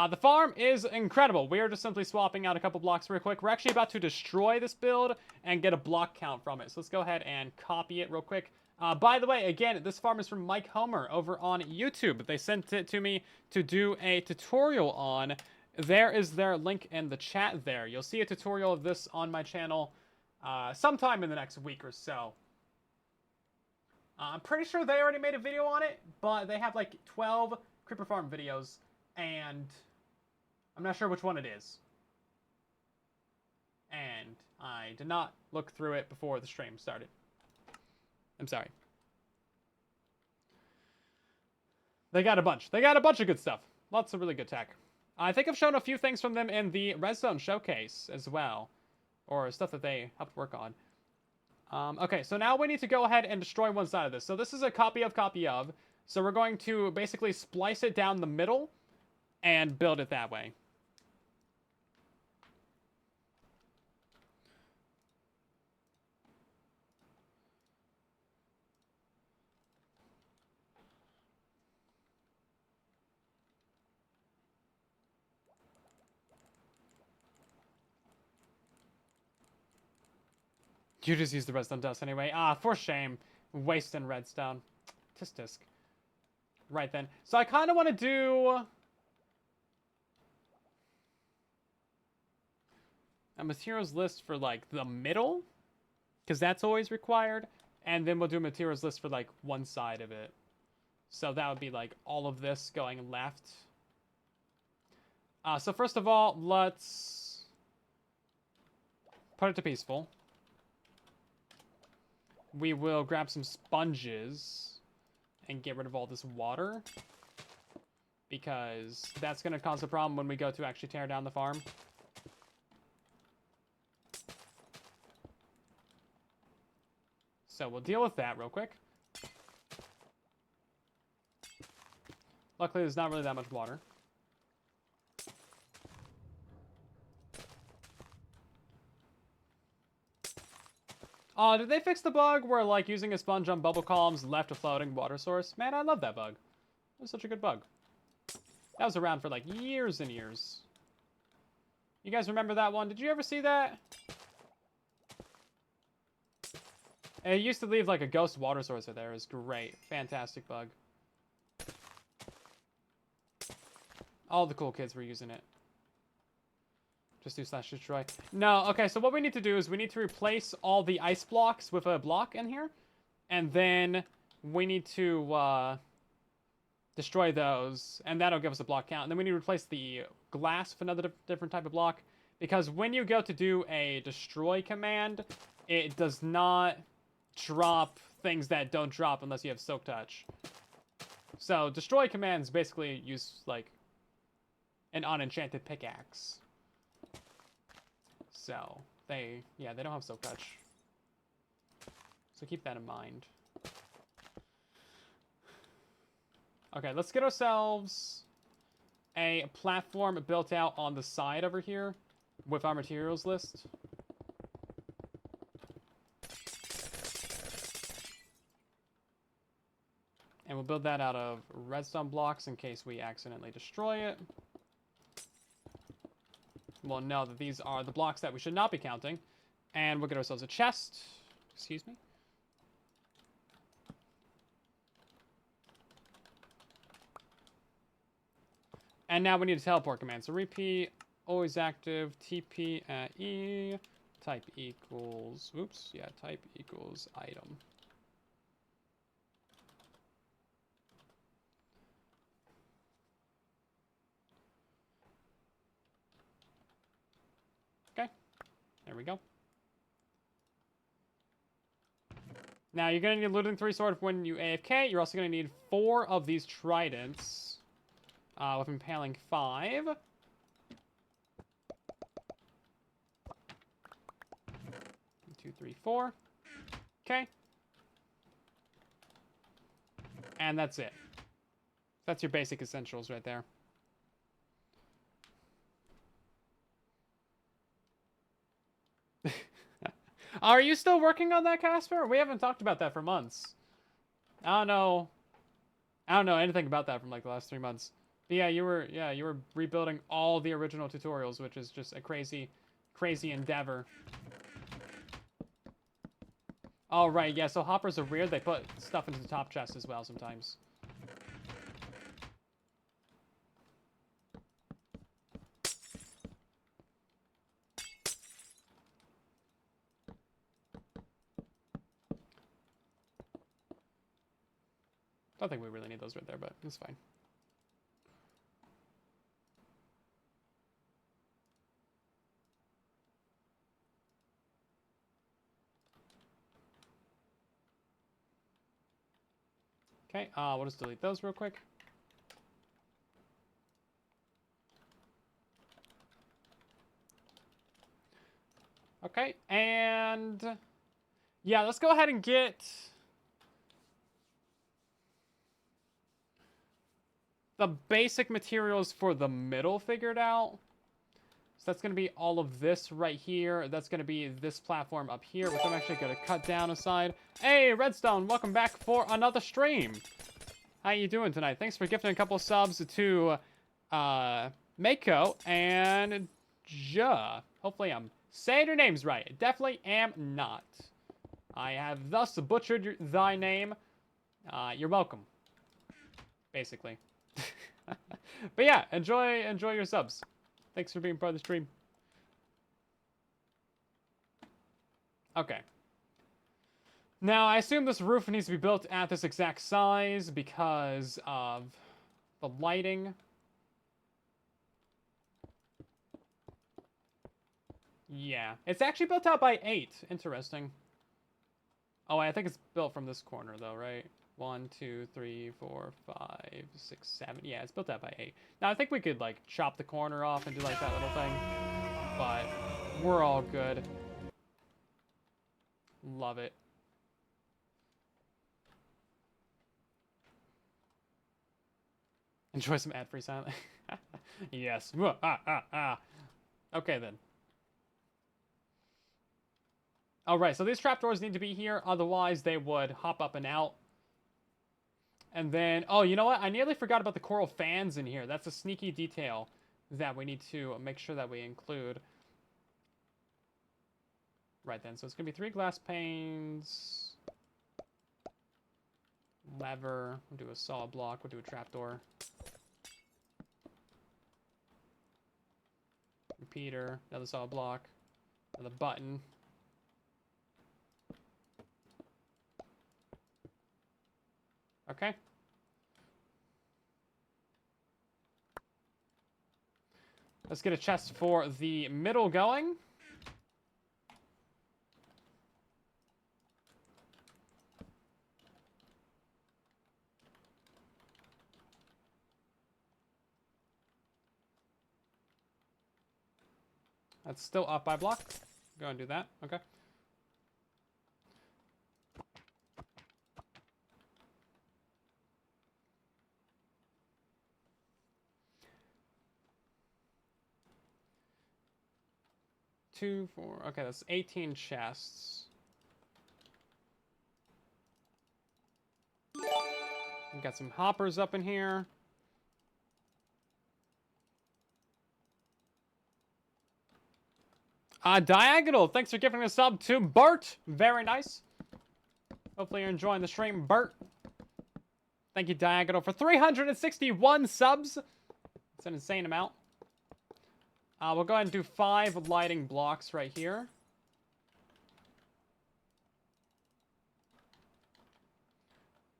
[SPEAKER 1] The farm is incredible. We are just simply swapping out a couple blocks real quick. We're actually about to destroy this build and get a block count from it. So let's go ahead and copy it real quick. By the way, again, this farm is from Mike Homer over on YouTube. They sent it to me to do a tutorial on. There is their link in the chat there. You'll see a tutorial of this on my channel sometime in the next week or so. I'm pretty sure they already made a video on it, but they have like 12 Creeper Farm videos, and I'm not sure which one it is. And I did not look through it before the stream started. I'm sorry. They got a bunch. They got a bunch of good stuff. Lots of really good tech. I think I've shown a few things from them in the Redstone Showcase as well. Or stuff that they helped work on. Okay, so now we need to go ahead and destroy one side of this. So this is a copy of. So we're going to basically splice it down the middle and build it that way. You just use the redstone dust anyway. For shame. Wasting redstone. Tisk tisk. Right then. So I kind of want to do a materials list for, like, the middle, because that's always required. And then we'll do a materials list for, like, one side of it. So that would be, like, all of this going left. So first of all, let's put it to peaceful. We will grab some sponges and get rid of all this water, because that's going to cause a problem when we go to actually tear down the farm. So we'll deal with that real quick. Luckily, there's not really that much water. Did they fix the bug where, like, using a sponge on bubble columns left a floating water source? Man, I love that bug. It was such a good bug. That was around for, like, years and years. You guys remember that one? Did you ever see that? It used to leave, like, a ghost water source right there. It was great. Fantastic bug. All the cool kids were using it. Just do slash destroy. No, okay, so what we need to do is we need to replace all the ice blocks with a block in here. And then we need to destroy those, and that'll give us a block count. And then we need to replace the glass with another different type of block. Because when you go to do a destroy command, it does not drop things that don't drop unless you have soak touch. So destroy commands basically use, like, an unenchanted pickaxe. So, they don't have soak touch. So keep that in mind. Okay, let's get ourselves a platform built out on the side over here with our materials list. And we'll build that out of redstone blocks in case we accidentally destroy it. We'll know that these are the blocks that we should not be counting. And we'll get ourselves a chest. Excuse me. And now we need a teleport command. So repeat, always active, TP at E, type equals, oops, yeah, type equals item. Okay, there we go. Now you're gonna need looting 3 sword when you AFK. You're also gonna need 4 of these tridents. With impaling 5. 2, 3, 4. Okay. And that's it. That's your basic essentials right there. Are you still working on that, Casper? We haven't talked about that for months. I don't know anything about that from like the last 3 months. But yeah, you were rebuilding all the original tutorials, which is just a crazy endeavor. Oh, right, yeah, so hoppers are weird. They put stuff into the top chest as well sometimes. Don't think we really need those right there, but it's fine. Okay, we'll just delete those real quick. Okay, and yeah, let's go ahead and get the basic materials for the middle figured out. So that's going to be all of this right here. That's going to be this platform up here, which I'm actually going to cut down aside. Hey, Redstone, welcome back for another stream. How you doing tonight? Thanks for gifting a couple subs to Mako and Ja. Hopefully I'm saying your names right. Definitely am not. I have thus butchered thy name. You're welcome. Basically. But yeah, enjoy your subs. Thanks for being part of the stream. Okay. Now, I assume this roof needs to be built at this exact size because of the lighting. Yeah. It's actually built out by 8. Interesting. Oh, I think it's built from this corner, though, right? 1, 2, 3, 4, 5, 6, 7. Yeah, it's built out by 8. Now, I think we could, like, chop the corner off and do, like, that little thing. But we're all good. Love it. Enjoy some ad-free silent. Yes. Okay, then. Alright, so these trapdoors need to be here. Otherwise, they would hop up and out. And then, oh, you know what? I nearly forgot about the coral fans in here. That's a sneaky detail that we need to make sure that we include. Right then, so it's going to be 3 glass panes. Lever. We'll do a solid block. We'll do a trapdoor. Repeater. Another solid block. Another button. Okay. Let's get a chest for the middle going. That's still up by block. Go and do that. Okay. Two, 4. Okay, that's 18 chests. We got some hoppers up in here. Diagonal, thanks for giving a sub to Bart. Very nice. Hopefully you're enjoying the stream, Bart. Thank you, Diagonal, for 361 subs. It's an insane amount. We'll go ahead and do 5 lighting blocks right here.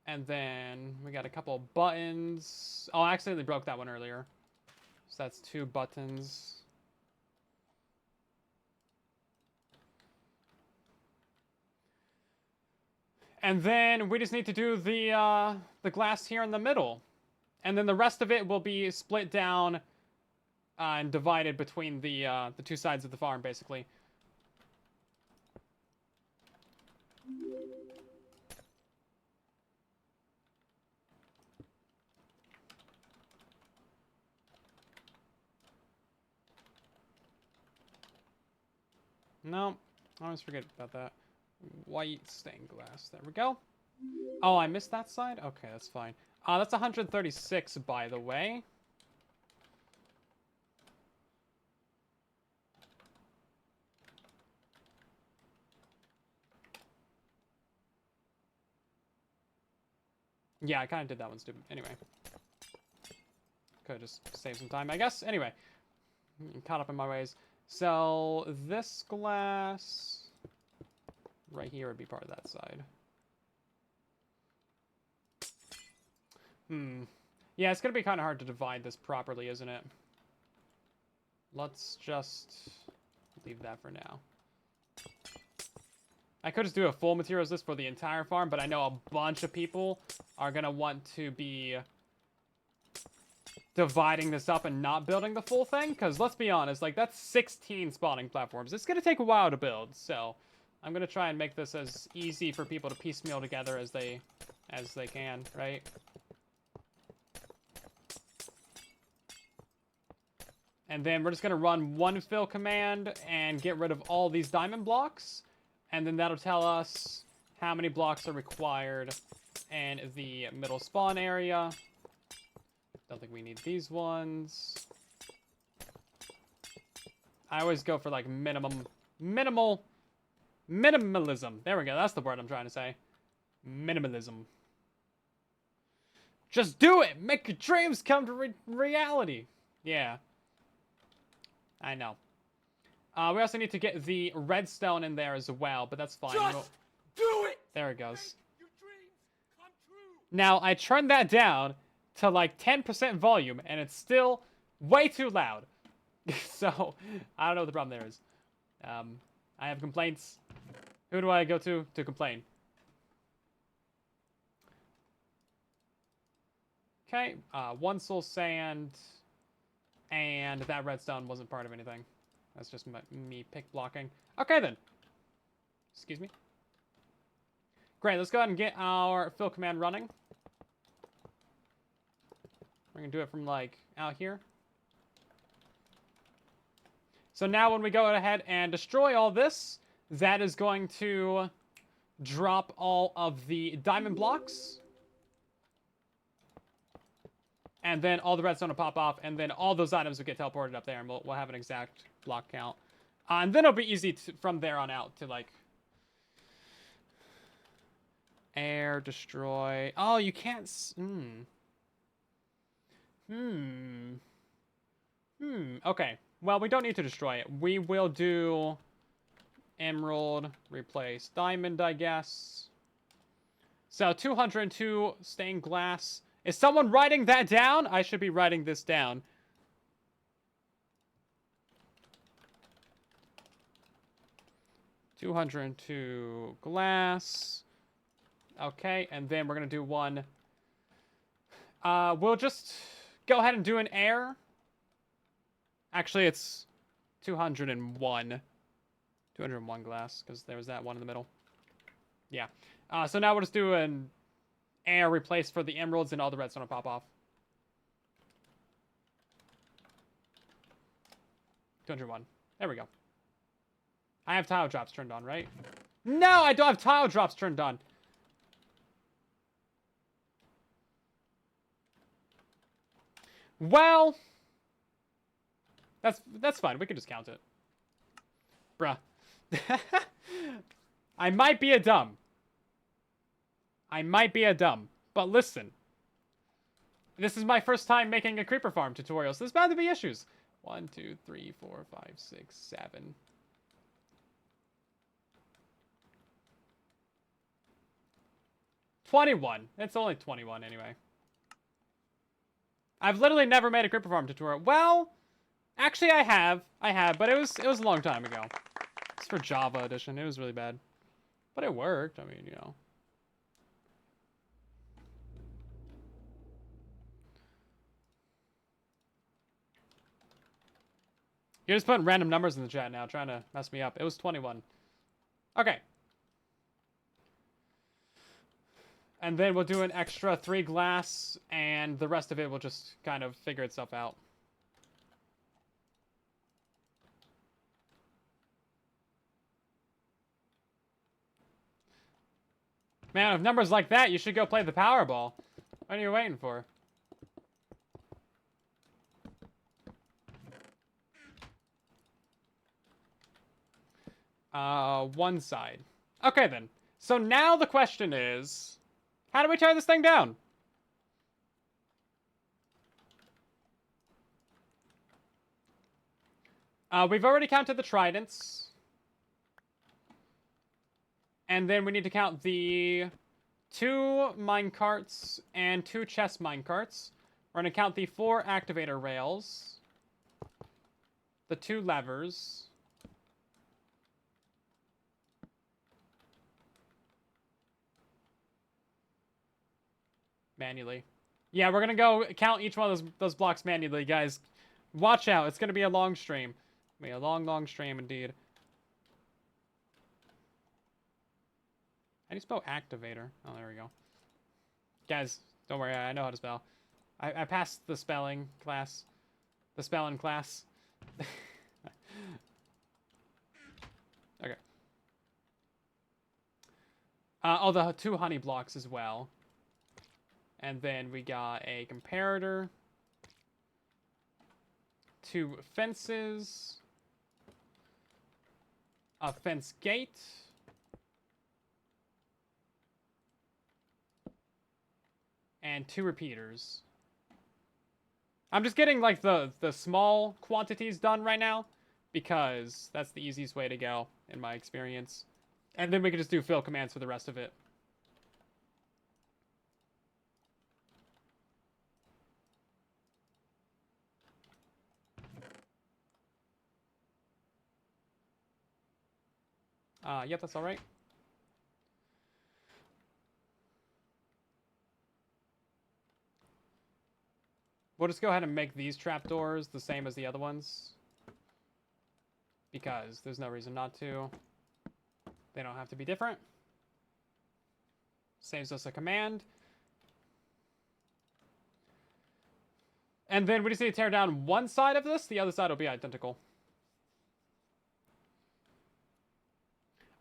[SPEAKER 1] And then we got a couple buttons. Oh, I accidentally broke that one earlier. So that's 2 buttons. And then we just need to do the glass here in the middle. And then the rest of it will be split down and divided between the 2 sides of the farm, basically. No, I always forget about that. White stained glass. There we go. Oh, I missed that side? Okay, that's fine. That's 136, by the way. Yeah, I kind of did that one stupid. Anyway. Could just save some time, I guess. Anyway. I'm caught up in my ways. So, this glass right here would be part of that side. Yeah, it's going to be kind of hard to divide this properly, isn't it? Let's just leave that for now. I could just do a full materials list for the entire farm, but I know a bunch of people are going to want to be dividing this up and not building the full thing, because let's be honest, like, that's 16 spawning platforms. It's going to take a while to build, so I'm going to try and make this as easy for people to piecemeal together as they can, right? And then we're just going to run one fill command and get rid of all these diamond blocks. And then that'll tell us how many blocks are required in the middle spawn area. Don't think we need these ones. I always go for like minimalism. There we go. That's the word I'm trying to say. Minimalism. Just do it. Make your dreams come to reality. Yeah. I know. We also need to get the redstone in there as well, but that's fine.
[SPEAKER 2] Just do it!
[SPEAKER 1] There it goes.
[SPEAKER 2] Make your dreams come true!
[SPEAKER 1] Now, I turned that down to like 10% volume, and it's still way too loud. So, I don't know what the problem there is. I have complaints. Who do I go to complain? Okay, 1 soul sand, and that redstone wasn't part of anything. That's just me pick blocking. Okay, then. Excuse me. Great, let's go ahead and get our fill command running. We're going to do it from, like, out here. So now when we go ahead and destroy all this, that is going to drop all of the diamond blocks. And then all the redstone will pop off, and then all those items will get teleported up there, and we'll have an exact block count. And then it'll be easy from there on out to, like, air, destroy. Oh, you can't... Okay. Well, we don't need to destroy it. We will do emerald, replace diamond, I guess. So, 202 stained glass. Is someone writing that down? I should be writing this down. $202 glass. Okay, and then we're going to do one. We'll just go ahead and do an air. Actually, it's 201. 201 glass, because there was that one in the middle. Yeah. So now we'll just do an air replace for the emeralds, and all the redstone will pop off. 201. There we go. I have tile drops turned on, right? No, I don't have tile drops turned on. Well, that's fine. We can just count it. Bruh. I might be a dumb. But listen. This is my first time making a creeper farm tutorial, so there's bound to be issues. 1, 2, 3, 4, 5, 6, 7. $21. It's only 21 anyway. I've literally never made a creeper farm tutorial. Well, actually I have, but it was a long time ago. It's for Java edition. It was really bad, but it worked. I mean, you know. You're just putting random numbers in the chat now, trying to mess me up. It was 21. Okay. And then we'll do an extra 3 glass, and the rest of it will just kind of figure itself out. Man, with numbers like that, you should go play the Powerball. What are you waiting for? One side. Okay, then. So now the question is, how do we tear this thing down? We've already counted the tridents. And then we need to count the 2 minecarts and 2 chest minecarts. We're going to count the 4 activator rails. The 2 levers. Manually. Yeah, we're gonna go count each one of those blocks manually, guys. Watch out, it's gonna be a long stream. Be a long stream indeed. How do you spell activator? Oh, there we go. Guys, don't worry, I know how to spell. I passed the spelling class. The spelling class. Okay. Oh, the 2 honey blocks as well. And then we got a comparator, 2 fences, a fence gate, and 2 repeaters. I'm just getting like the small quantities done right now because that's the easiest way to go in my experience. And then we can just do fill commands for the rest of it. Yep, that's all right. We'll just go ahead and make these trapdoors the same as the other ones. Because there's no reason not to. They don't have to be different. Saves us a command. And then we just need to tear down one side of this. The other side will be identical.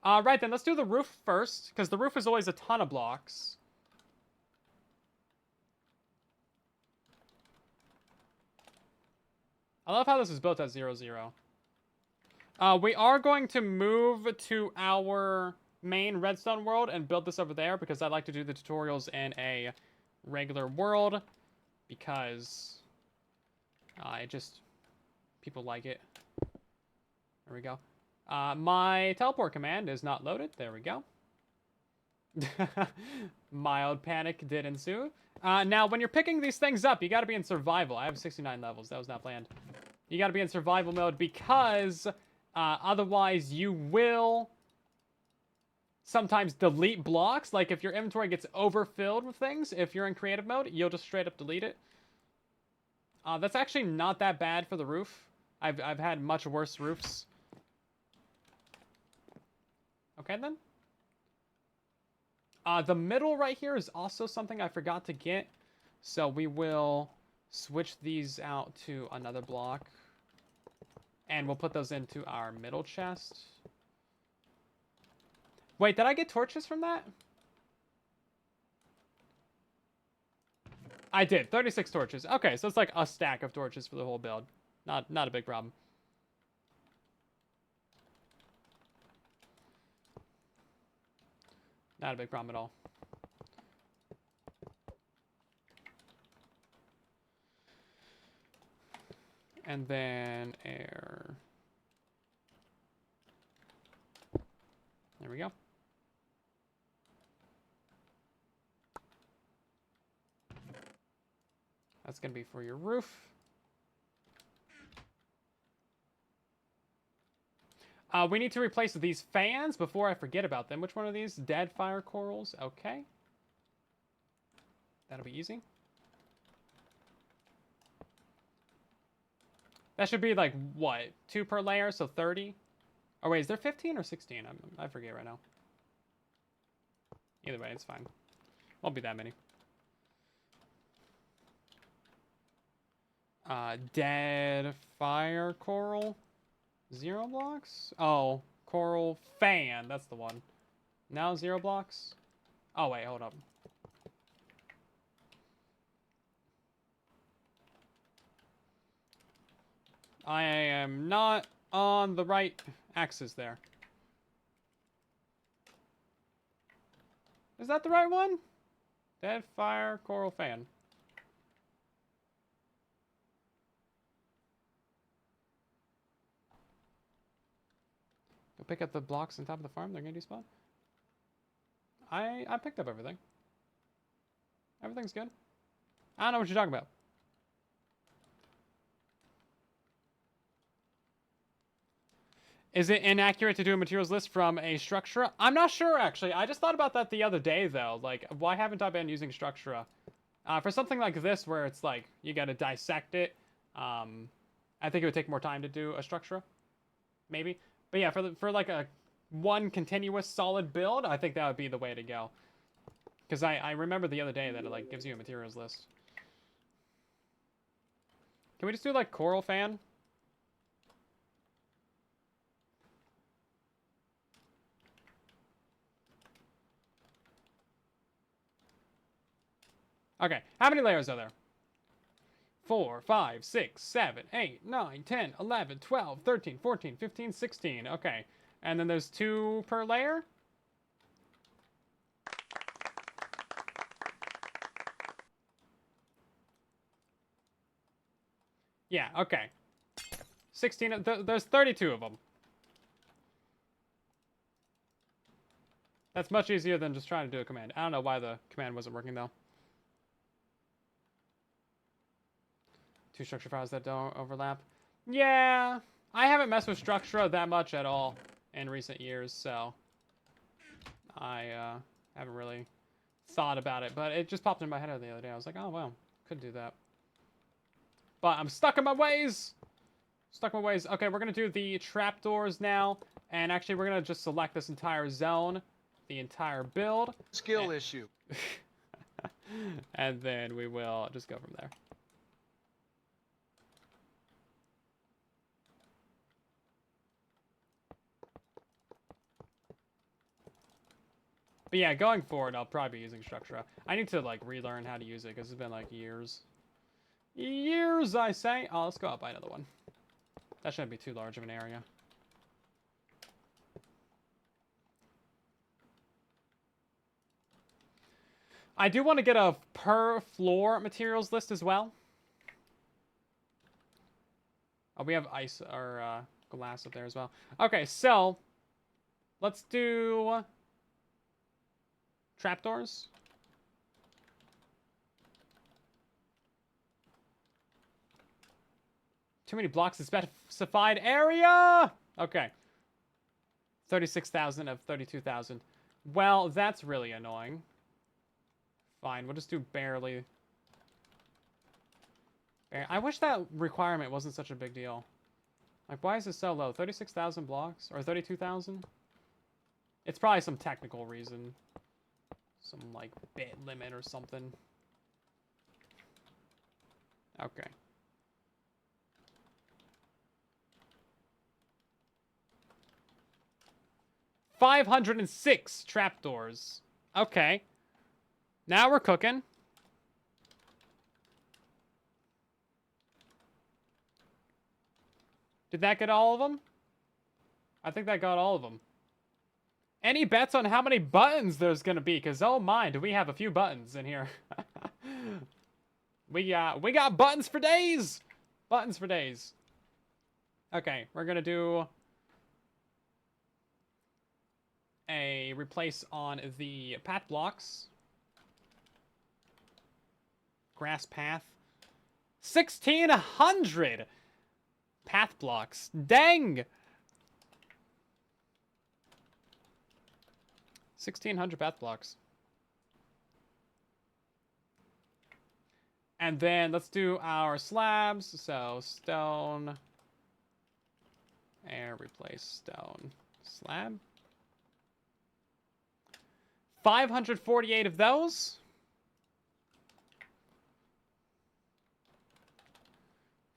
[SPEAKER 1] Right then, let's do the roof first, because the roof is always a ton of blocks. I love how this is built at 0, 0. We are going to move to our main redstone world and build this over there, because I like to do the tutorials in a regular world, because people like it. There we go. My teleport command is not loaded. There we go. Mild panic did ensue. Now, when you're picking these things up, you got to be in survival. I have 69 levels. That was not planned. You got to be in survival mode because otherwise you will sometimes delete blocks. Like if your inventory gets overfilled with things, if you're in creative mode, you'll just straight up delete it. That's actually not that bad for the roof. I've had much worse roofs. Okay, then. The middle right here is also something I forgot to get. So we will switch these out to another block. And we'll put those into our middle chest. Wait, did I get torches from that? I did. 36 torches. Okay, so it's like a stack of torches for the whole build. Not a big problem. Not a big problem at all. And then air. There we go. That's going to be for your roof. We need to replace these fans before I forget about them. Which one are these? Dead fire corals. Okay. That'll be easy. That should be like, what? 2 per layer, so 30? Oh, wait, is there 15 or 16? I forget right now. Either way, it's fine. Won't be that many. Dead fire coral. 0 blocks? Oh, coral fan. That's the one. Now 0 blocks? Oh, wait, hold up. I am not on the right axis there. Is that the right one? Dead fire coral fan. Go pick up the blocks on top of the farm. They're gonna despawn. I picked up everything. Everything's good. I don't know what you're talking about. Is it inaccurate to do a materials list from a Structura? I'm not sure, actually. I just thought about that the other day, though. Like, why haven't I been using Structura? For something like this, where it's like, you gotta dissect it, I think it would take more time to do a Structura. Maybe. But yeah, for like a one continuous solid build, I think that would be the way to go. Because I remember the other day that it like gives you a materials list. Can we just do like coral fan? Okay, how many layers are there? 4, 5, 6, 7, 8, 9, 10, 11, 12, 13, 14, 15, 16. Okay, and then there's 2 per layer? Yeah, okay. 16, there's 32 of them. That's much easier than just trying to do a command. I don't know why the command wasn't working, though. 2 structure files that don't overlap. Yeah, I haven't messed with Structura that much at all in recent years, so I haven't really thought about it. But it just popped in my head the other day. I was like, oh, well, could do that. But I'm stuck in my ways. Stuck in my ways. Okay, we're going to do the trapdoors now. And actually, we're going to just select this entire zone, the entire build.
[SPEAKER 2] Skill issue.
[SPEAKER 1] And then we will just go from there. But yeah, going forward, I'll probably be using Structura. I need to, like, relearn how to use it, because it's been, like, years. Years, I say. Oh, let's go out by another one. That shouldn't be too large of an area. I do want to get a per floor materials list as well. Oh, we have ice, or, glass up there as well. Okay, so let's do trapdoors. Too many blocks of specified area! Okay. 36,000 of 32,000. Well, that's really annoying. Fine, we'll just do barely. I wish that requirement wasn't such a big deal. Like, why is it so low? 36,000 blocks? Or 32,000? It's probably some technical reason. Some, like, bit limit or something. Okay. $506 trapdoors. Okay. Now we're cooking. Did that get all of them? I think that got all of them. Any bets on how many buttons there's gonna be? Because oh my, do we have a few buttons in here. we got buttons for days! Buttons for days. Okay, we're gonna do a replace on the path blocks. Grass path. 1,600 path blocks. Dang! 1,600 path blocks. And then let's do our slabs. So stone. Air replace stone. Slab. 548 of those.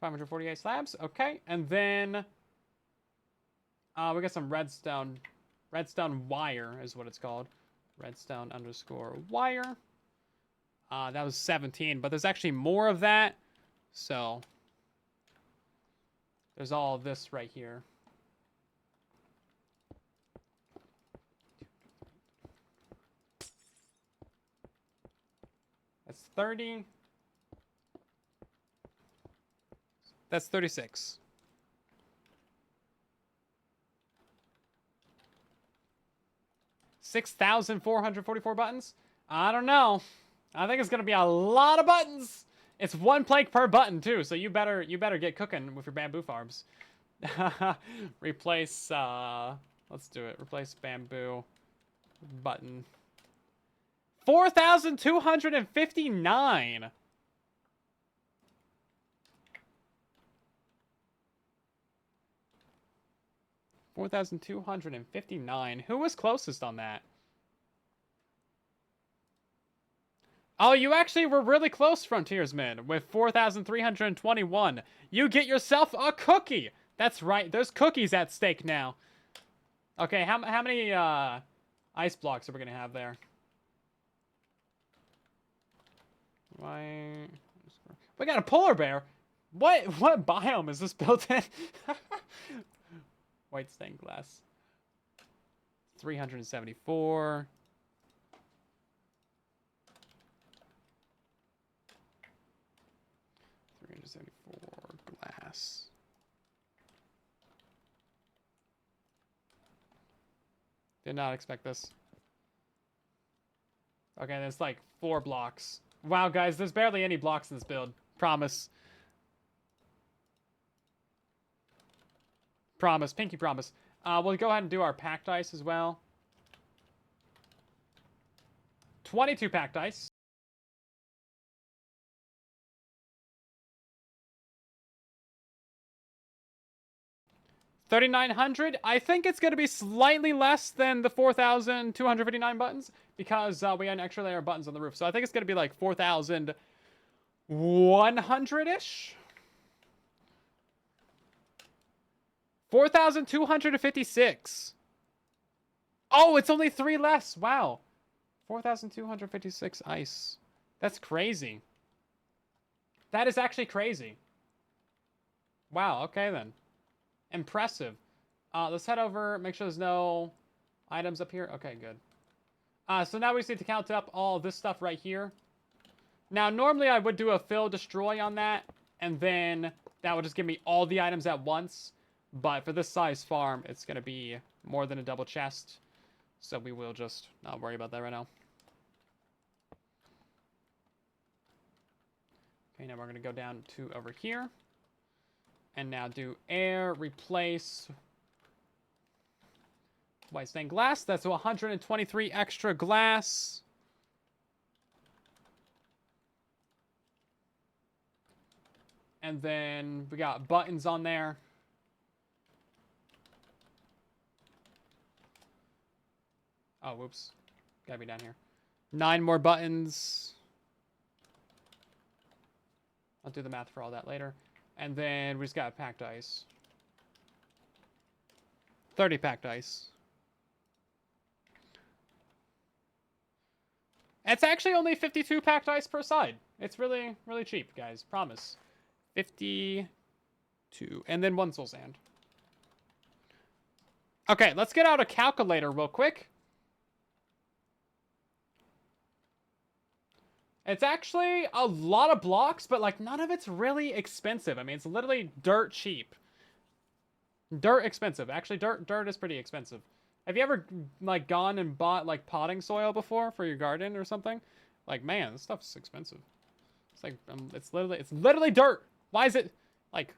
[SPEAKER 1] 548 slabs. Okay. And then we got some redstone. Redstone wire is what it's called. Redstone underscore wire. That was 17, but there's actually more of that. So there's all of this right here. That's 30. That's 36. $6,444 buttons? I don't know. I think it's gonna be a lot of buttons. It's 1 plank per button too, so you better get cooking with your bamboo farms. Replace let's do it. Replace bamboo button. 4,259. $4,259. Who was closest on that? Oh, you actually were really close, Frontiersman, with 4,321. You get yourself a cookie. That's right. There's cookies at stake now. Okay, how many ice blocks are we gonna have there? Why? We got a polar bear. What biome is this built in? White stained glass. 374. Glass. Did not expect this. Okay, there's like 4 blocks. Wow, guys, there's barely any blocks in this build. Promise. Promise. Pinky promise. We'll go ahead and do our packed ice as well. 22 packed ice. 3,900. I think it's going to be slightly less than the 4,259 buttons because we had an extra layer of buttons on the roof. So I think it's going to be like 4,100-ish. 4,256. Oh, it's only 3 less. Wow. 4,256 ice. That's crazy. That is actually crazy. Wow, okay then. Impressive. Let's head over, make sure there's no items up here. Okay, good. So now we just need to count up all this stuff right here. Now, normally I would do a fill destroy on that, and then that would just give me all the items at once. But for this size farm, it's going to be more than a double chest. So we will just not worry about that right now. Okay, now we're going to go down to over here. And now do air, replace white stained glass. That's 123 extra glass. And then we got buttons on there. Oh, whoops. Gotta be down here. 9 more buttons. I'll do the math for all that later. And then we just got packed ice. 30 packed ice. It's actually only 52 packed ice per side. It's really, really cheap, guys. Promise. 50 2, and then 1 soul sand. Okay, let's get out a calculator real quick. It's actually a lot of blocks, but like none of it's really expensive. I mean, it's literally dirt cheap. Dirt expensive. Actually, dirt is pretty expensive. Have you ever like gone and bought like potting soil before for your garden or something? Like, man, this stuff's expensive. It's like it's literally dirt. Why is it like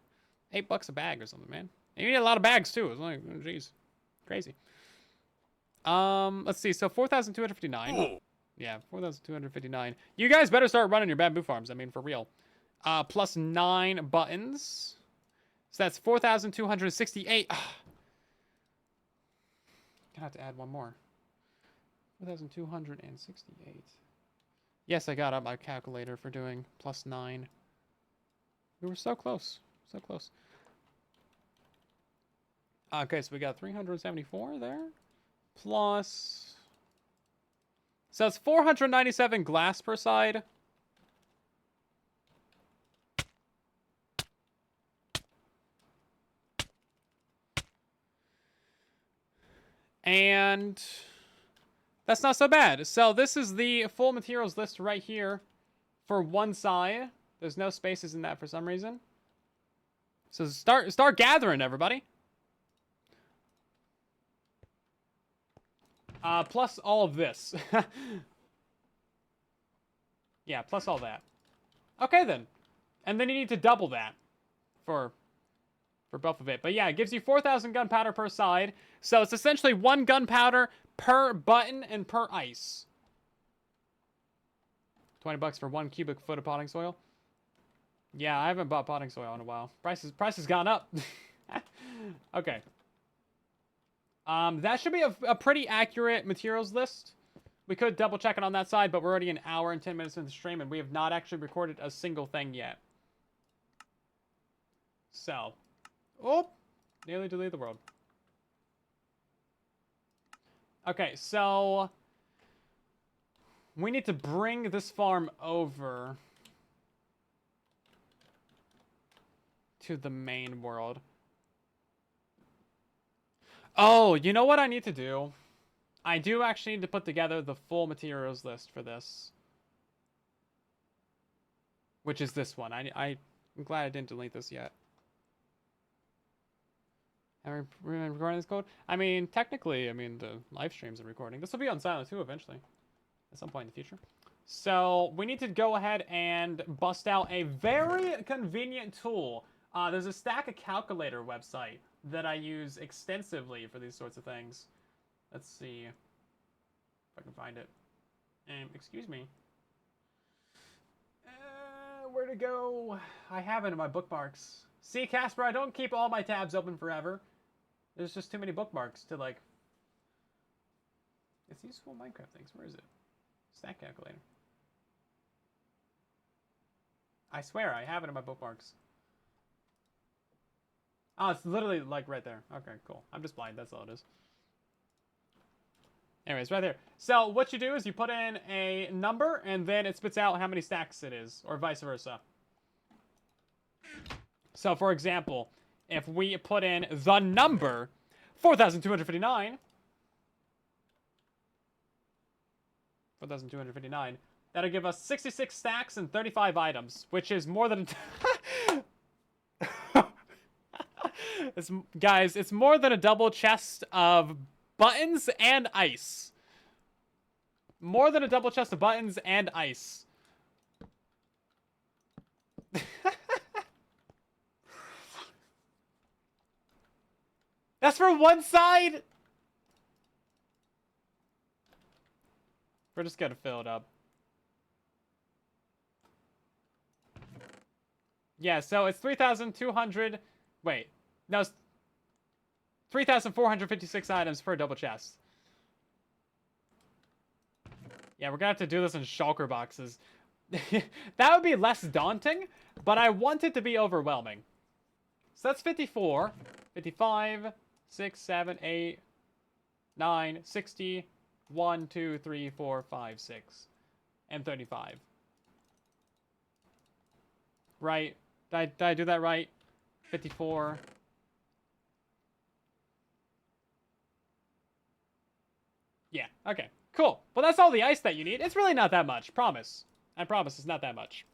[SPEAKER 1] $8 a bag or something, man? And you need a lot of bags too. It's like, jeez, crazy. Let's see. So 4,259.
[SPEAKER 2] Oh.
[SPEAKER 1] Yeah, 4,259. You guys better start running your bamboo farms. I mean, for real. Plus 9 buttons. So that's 4,268. Gonna have to add one more. 4,268. Yes, I got up my calculator for doing plus 9. We were so close. So close. Okay, so we got 374 there. Plus... So it's 497 glass per side. And that's not so bad. So this is the full materials list right here for one side. There's no spaces in that for some reason. So start gathering, everybody. Plus all of this. Yeah, plus all that. Okay, then. And then you need to double that for both of it. But yeah, it gives you 4,000 gunpowder per side. So it's essentially 1 gunpowder per button and per ice. $20 for 1 cubic foot of potting soil. Yeah, I haven't bought potting soil in a while. Price has gone up. Okay. That should be a pretty accurate materials list. We could double check it on that side, but we're already an hour and 10 minutes into the stream, and we have not actually recorded a single thing yet. So, oh, nearly deleted the world. Okay, so we need to bring this farm over to the main world. Oh, you know what I need to do? I do actually need to put together the full materials list for this. Which is this one. I'm glad I didn't delete this yet. Am I recording this code? I mean, technically, the live streams are recording. This will be on silent too eventually. At some point in the future. So, we need to go ahead and bust out a very convenient tool. There's a Stack of Calculator website that I use extensively for these sorts of things. Let's see if I can find it. Excuse me. Where to go? I have it in my bookmarks. See, Casper, I don't keep all my tabs open forever. There's just too many bookmarks to, like... It's useful Minecraft things. Where is it? Stack Calculator. I swear, I have it in my bookmarks. Oh, it's literally, like, right there. Okay, cool. I'm just blind. That's all it is. Anyways, right there. So, what you do is you put in a number, and then it spits out how many stacks it is, or vice versa. So, for example, if we put in the number 4,259, 4,259, that'll give us 66 stacks and 35 items, which is more than... Guys, it's more than a double chest of buttons and ice. More than a double chest of buttons and ice. That's for one side? We're just gonna fill it up. Yeah, so it's 3,200... Wait. No, it's 3,456 items per double chest. Yeah, we're gonna have to do this in shulker boxes. That would be less daunting, but I want it to be overwhelming. So that's 54, 55, 6, 7, 8, 9, 60, 1, 2, 3, 4, 5, 6, and 35. Right? Did I do that right? 54. Yeah, okay. Cool. Well, that's all the ice that you need. It's really not that much. Promise. I promise it's not that much.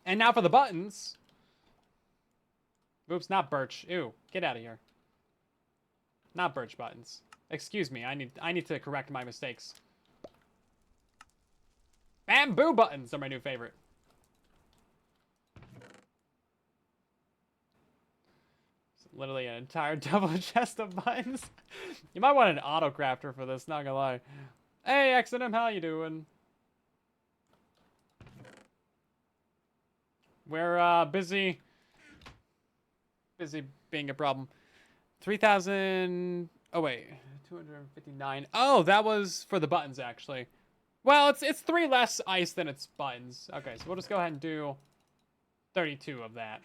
[SPEAKER 1] And now for the buttons. Oops, not birch. Ew, get out of here. Not birch buttons. Excuse me, I need to correct my mistakes. Bamboo buttons are my new favorite. It's literally an entire double chest of buttons. You might want an auto crafter for this, not gonna lie. Hey, Exodum, how you doing? We're busy being a problem. 3,000. Oh wait, 259. Oh, that was for the buttons actually. Well, it's 3 less ice than it's buttons. Okay, so we'll just go ahead and do 32 of that.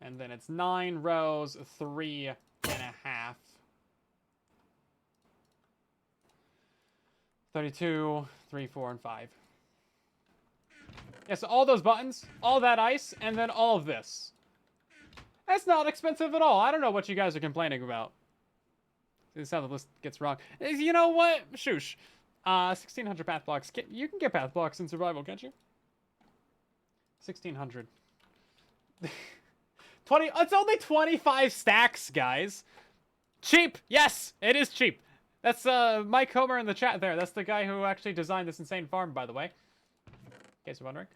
[SPEAKER 1] And then it's 9 rows, 3.5. 32, 3, 4, and 5. Yeah, so all those buttons, all that ice, and then all of this. That's not expensive at all. I don't know what you guys are complaining about. This is how the list gets wrong. You know what? Shoosh. 1,600 path blocks. You can get path blocks in survival, can't you? 1,600. 20. It's only 25 stacks, guys. Cheap. Yes, it is cheap. That's Mike Homer in the chat there. That's the guy who actually designed this insane farm, by the way. In case you're wondering.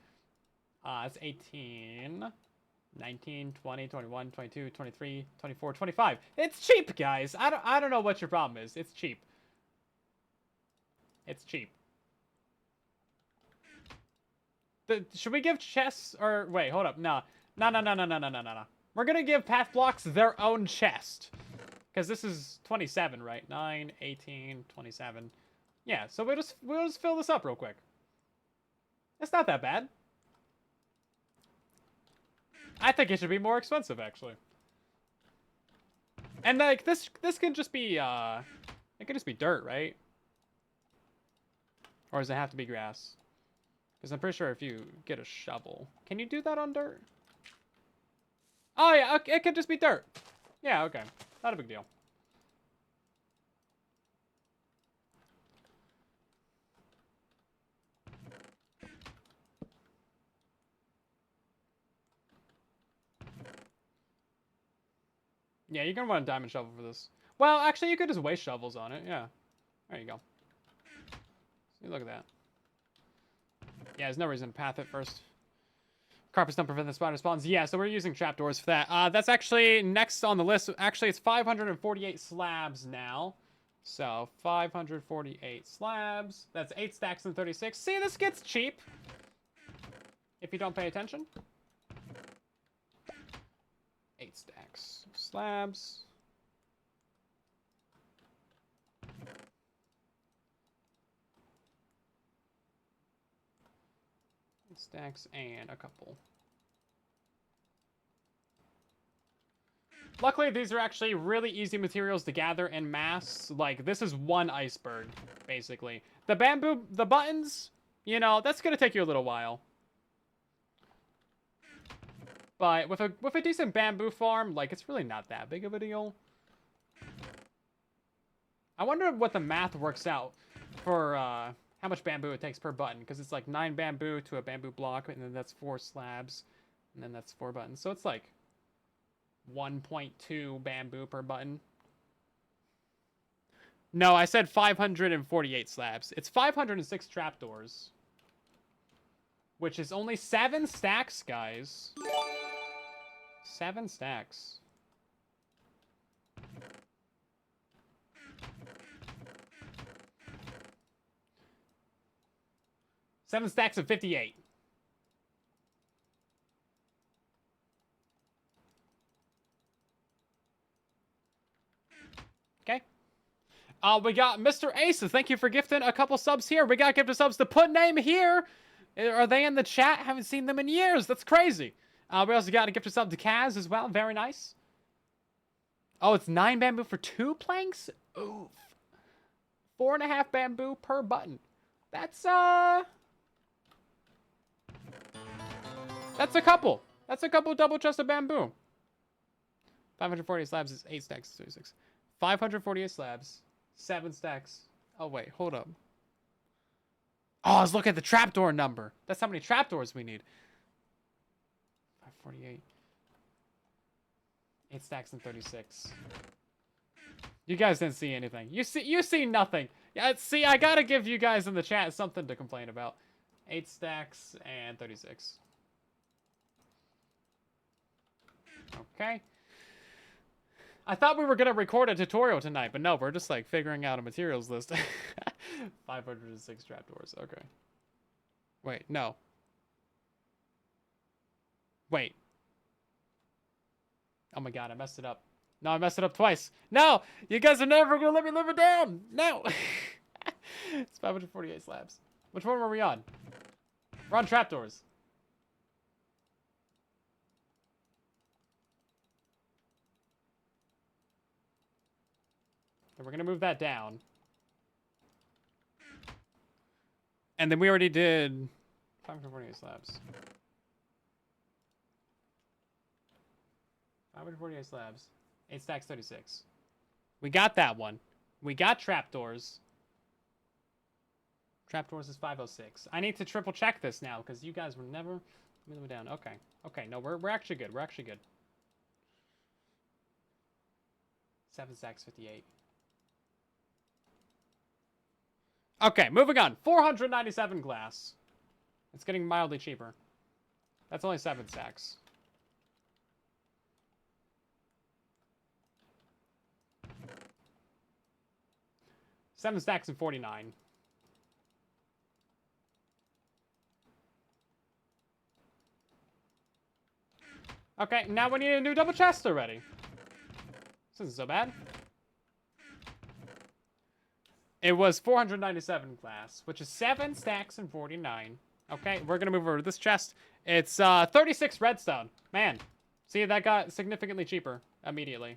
[SPEAKER 1] It's 18, 19, 20, 21, 22, 23, 24, 25. It's cheap, guys. I don't know what your problem is. It's cheap. It's cheap. Should we give chests or wait, hold up. No. We're going to give path blocks their own chest. Because this is 27, right? 9, 18, 27. Yeah, so we'll just fill this up real quick. It's not that bad. I think it should be more expensive, actually. And like this can just be it could just be dirt, right? Or does it have to be grass? Because I'm pretty sure if you get a shovel, can you do that on dirt? Oh yeah, okay, it could just be dirt. Yeah, okay, not a big deal. Yeah, you're gonna want a diamond shovel for this. Well, actually, you could just waste shovels on it. Yeah, there you go. See, look at that. Yeah, there's no reason to path it first. Carpets don't prevent the spider spawns. Yeah, so we're using trapdoors for that. That's actually next on the list. Actually, it's 548 slabs now. So 548 slabs. That's 8 stacks and 36. See, this gets cheap if you don't pay attention. 8 stacks. Slabs. Stacks and a couple. Luckily, these are actually really easy materials to gather en masse. Like, this is one iceberg, basically. The bamboo, the buttons, you know, that's gonna take you a little while. But with a decent bamboo farm, like, it's really not that big of a deal. I wonder what the math works out for how much bamboo it takes per button, because it's like 9 bamboo to a bamboo block, and then that's 4 slabs, and then that's 4 buttons. So it's like 1.2 bamboo per button. No, I said 548 slabs. It's 506 trapdoors, which is only 7 stacks, guys. 7 stacks. Seven stacks of 58. Okay. We got Mr. Ace. Thank you for gifting a couple subs here. We got gifted subs to put name here. Are they in the chat? Haven't seen them in years. That's crazy. We also got a gifted sub to Kaz as well. Very nice. Oh, it's 9 bamboo for 2 planks? Oof. 4.5 bamboo per button. That's a couple. That's a couple double chests of bamboo. 548 slabs is 8 stacks, 36. 548 slabs, 7 stacks. Oh, wait, hold up. Oh, let's look at the trapdoor number. That's how many trapdoors we need. 548. 8 stacks and 36. You guys didn't see anything. You see nothing. Yeah, see, I gotta give you guys in the chat something to complain about. 8 stacks and 36. Okay. I thought we were gonna record a tutorial tonight, but no, we're just like figuring out a materials list. 506 trapdoors. Okay. Wait, no. Wait. Oh my god, I messed it up. No, I messed it up twice. No! You guys are never gonna let me live it down! No! It's 548 slabs. Which one were we on? We're on trapdoors. And we're gonna move that down. And then we already did 548 slabs. 548 slabs. 8 stacks, 36. We got that one. We got trapdoors. Trapdoors is 506. I need to triple check this now because you guys were never moving down. Okay. Okay, no, we're actually good. We're actually good. 7 stacks, 58. Okay, moving on. 497 glass. It's getting mildly cheaper. That's only 7 stacks. Seven stacks and 49. Okay, now we need a new double chest already. This isn't so bad. It was 497 glass, which is 7 stacks and 49. Okay, we're gonna move over to this chest. It's 36 redstone. Man, see, that got significantly cheaper immediately.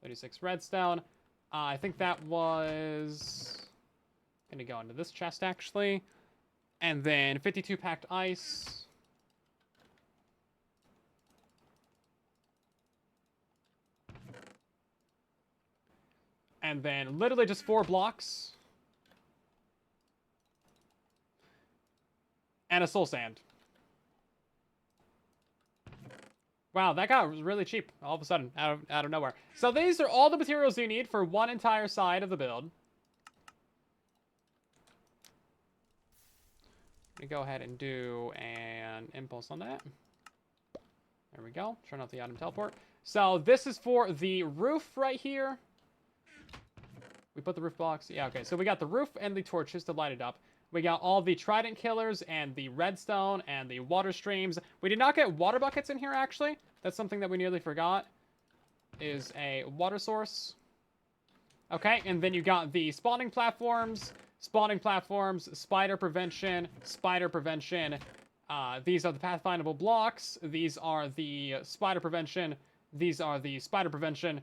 [SPEAKER 1] 36 redstone. I think that was gonna go into this chest actually, and then 52 packed ice. And then literally just 4 blocks. And a soul sand. Wow, that got really cheap all of a sudden, out of nowhere. So these are all the materials you need for one entire side of the build. Let me go ahead and do an impulse on that. There we go. Turn off the item teleport. So this is for the roof right here. We put the roof blocks. Yeah, okay. So we got the roof and the torches to light it up. We got all the trident killers and the redstone and the water streams. We did not get water buckets in here, actually. That's something that we nearly forgot. Is a water source. Okay, and then you got the spawning platforms, spider prevention, spider prevention. These are the pathfindable blocks. These are the spider prevention. These are the spider prevention.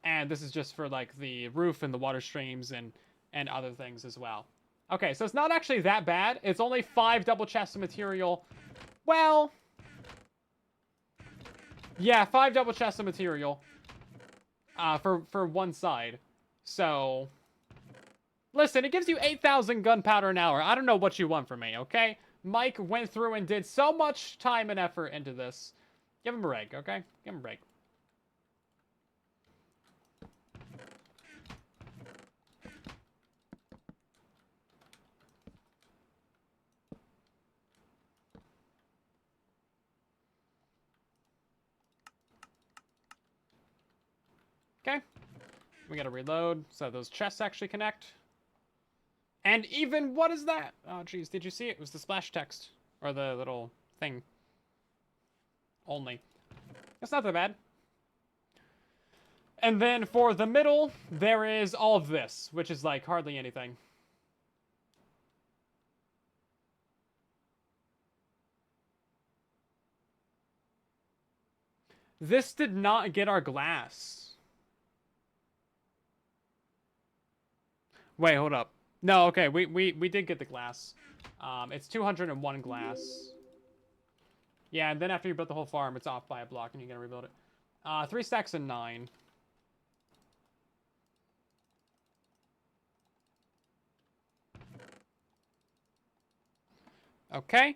[SPEAKER 1] And this is just for, like, the roof and the water streams and other things as well. Okay, so it's not actually that bad. It's only 5 double chests of material. Well, yeah, 5 double chests of material for one side. So, listen, it gives you 8,000 gunpowder an hour. I don't know what you want from me, okay? Mike went through and did so much time and effort into this. Give him a break, okay? Give him a break. Okay, we gotta reload so those chests actually connect. And even, what is that? Oh, geez, did you see it? It was the splash text, or the little thing. Only. That's not that bad. And then for the middle, there is all of this, which is like hardly anything. This did not get our glass. Wait, hold up. No, okay, we did get the glass. It's 201 glass. Yeah, and then after you build the whole farm, it's off by a block, and you gotta rebuild it. 3 stacks and 9. Okay.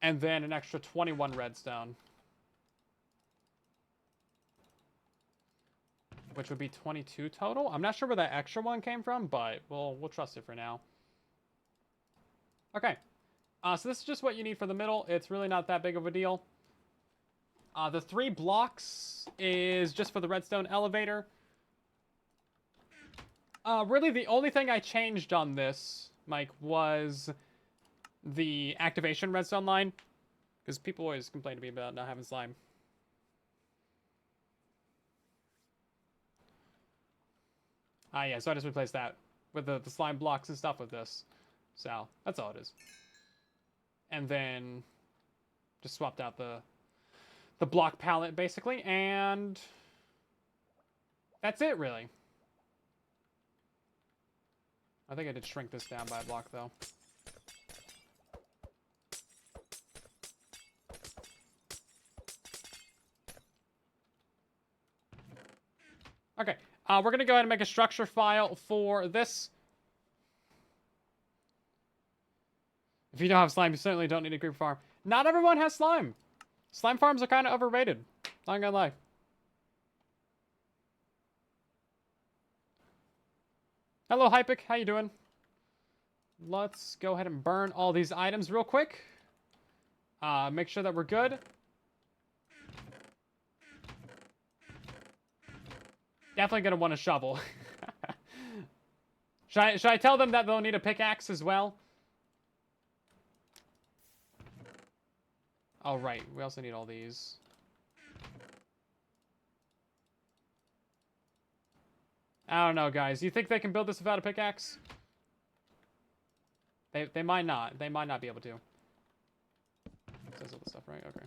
[SPEAKER 1] And then an extra 21 redstone. Which would be 22 total. I'm not sure where that extra one came from, but we'll trust it for now. Okay. So this is just what you need for the middle. It's really not that big of a deal. The 3 blocks is just for the redstone elevator. Really, the only thing I changed on this, Mike, was the activation redstone line. Because people always complain to me about not having slime. Yeah, so I just replaced that with the slime blocks and stuff with this. So, that's all it is. And then just swapped out the block palette, basically, and that's it, really. I think I did shrink this down by a block, though. Okay, we're going to go ahead and make a structure file for this. If you don't have slime, you certainly don't need a creeper farm. Not everyone has slime. Slime farms are kind of overrated. Not gonna lie. Hello, Hypic. How you doing? Let's go ahead and burn all these items real quick. Make sure that we're good. Definitely gonna want a shovel. Should I tell them that they'll need a pickaxe as well? Oh, right. We also need all these. I don't know, guys. You think they can build this without a pickaxe? They might not. They might not be able to. Says all the stuff, right? Okay.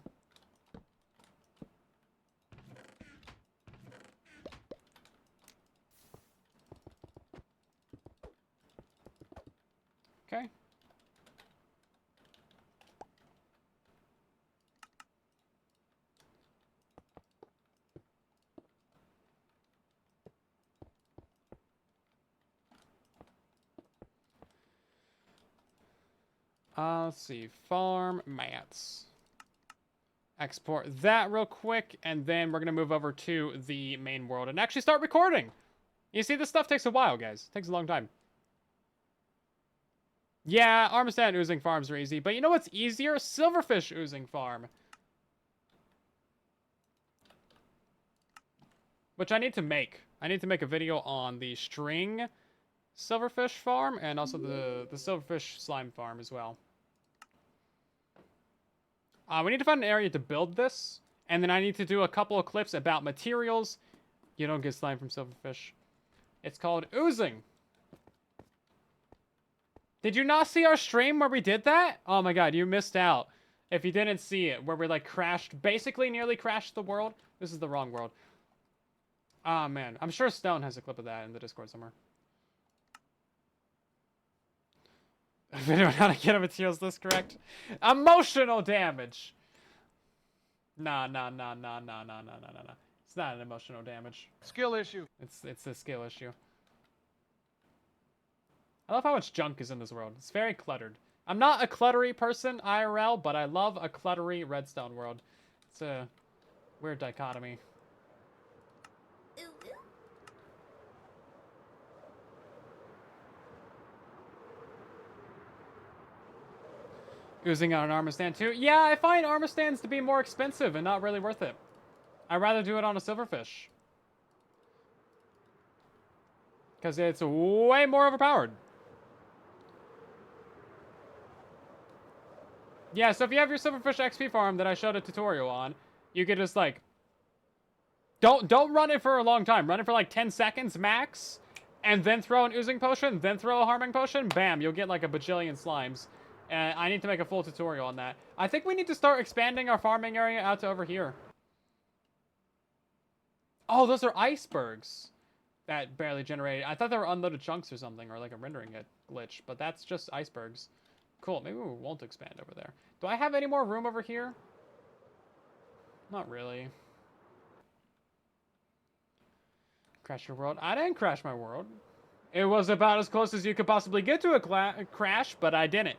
[SPEAKER 1] Okay. Let's see. Farm mats. Export that real quick, and then we're going to move over to the main world and actually start recording. You see, this stuff takes a while, guys. It takes a long time. Yeah, Armistead oozing farms are easy, but you know what's easier? Silverfish oozing farm. Which I need to make. I need to make a video on the string silverfish farm and also the silverfish slime farm as well. We need to find an area to build this, and then I need to do a couple of clips about materials. You don't get slime from silverfish. It's called oozing. Did you not see our stream where we did that? Oh my god, you missed out. If you didn't see it, where we like crashed, basically nearly crashed the world. This is the wrong world. Ah, man. I'm sure Stone has a clip of that in the Discord somewhere. Video on how to get a materials list correct. Emotional damage. Nah. It's not an emotional damage.
[SPEAKER 2] Skill issue.
[SPEAKER 1] It's a skill issue. I love how much junk is in this world. It's very cluttered. I'm not a cluttery person, IRL, but I love a cluttery redstone world. It's a weird dichotomy. Oozing out an armor stand too. Yeah, I find armor stands to be more expensive and not really worth it. I'd rather do it on a silverfish. Because it's way more overpowered. Yeah, so if you have your silverfish XP farm that I showed a tutorial on, you could just like... Don't run it for a long time. Run it for like 10 seconds max. And then throw an oozing potion, then throw a harming potion. Bam, you'll get like a bajillion slimes. And I need to make a full tutorial on that. I think we need to start expanding our farming area out to over here. Oh, those are icebergs. that barely generated. I thought they were unloaded chunks or something, or like a rendering glitch, but that's just icebergs. Cool, maybe we won't expand over there. Do I have any more room over here? Not really. Crash your world? I didn't crash my world. It was about as close as you could possibly get to a crash, but I didn't.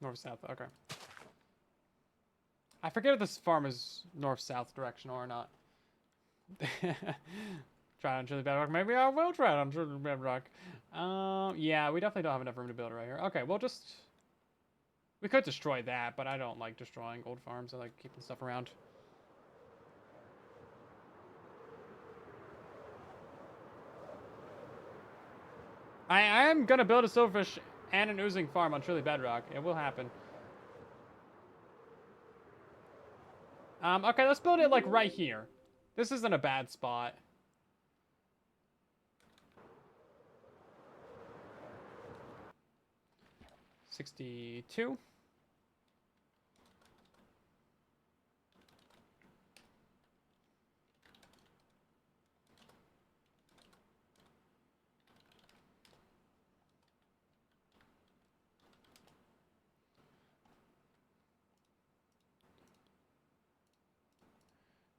[SPEAKER 1] North-south, okay. I forget if this farm is north-south directional or not. Try it on Chili Bedrock. Maybe I will try it on Chili Bedrock. Yeah, we definitely don't have enough room to build it right here. Okay, we'll just... We could destroy that, but I don't like destroying old farms. I like keeping stuff around. I am gonna build a silverfish and an oozing farm on Truly Bedrock. It will happen. Okay, let's build it like right here. This isn't a bad spot. $62.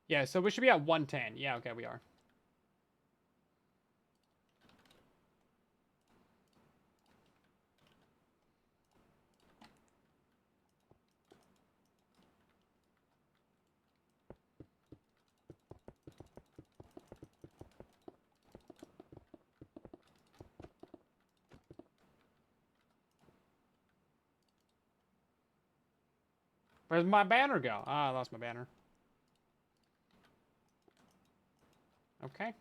[SPEAKER 1] Yeah, so we should be at 110. Yeah, okay, we are. Where's my banner go? Ah, I lost my banner. Okay.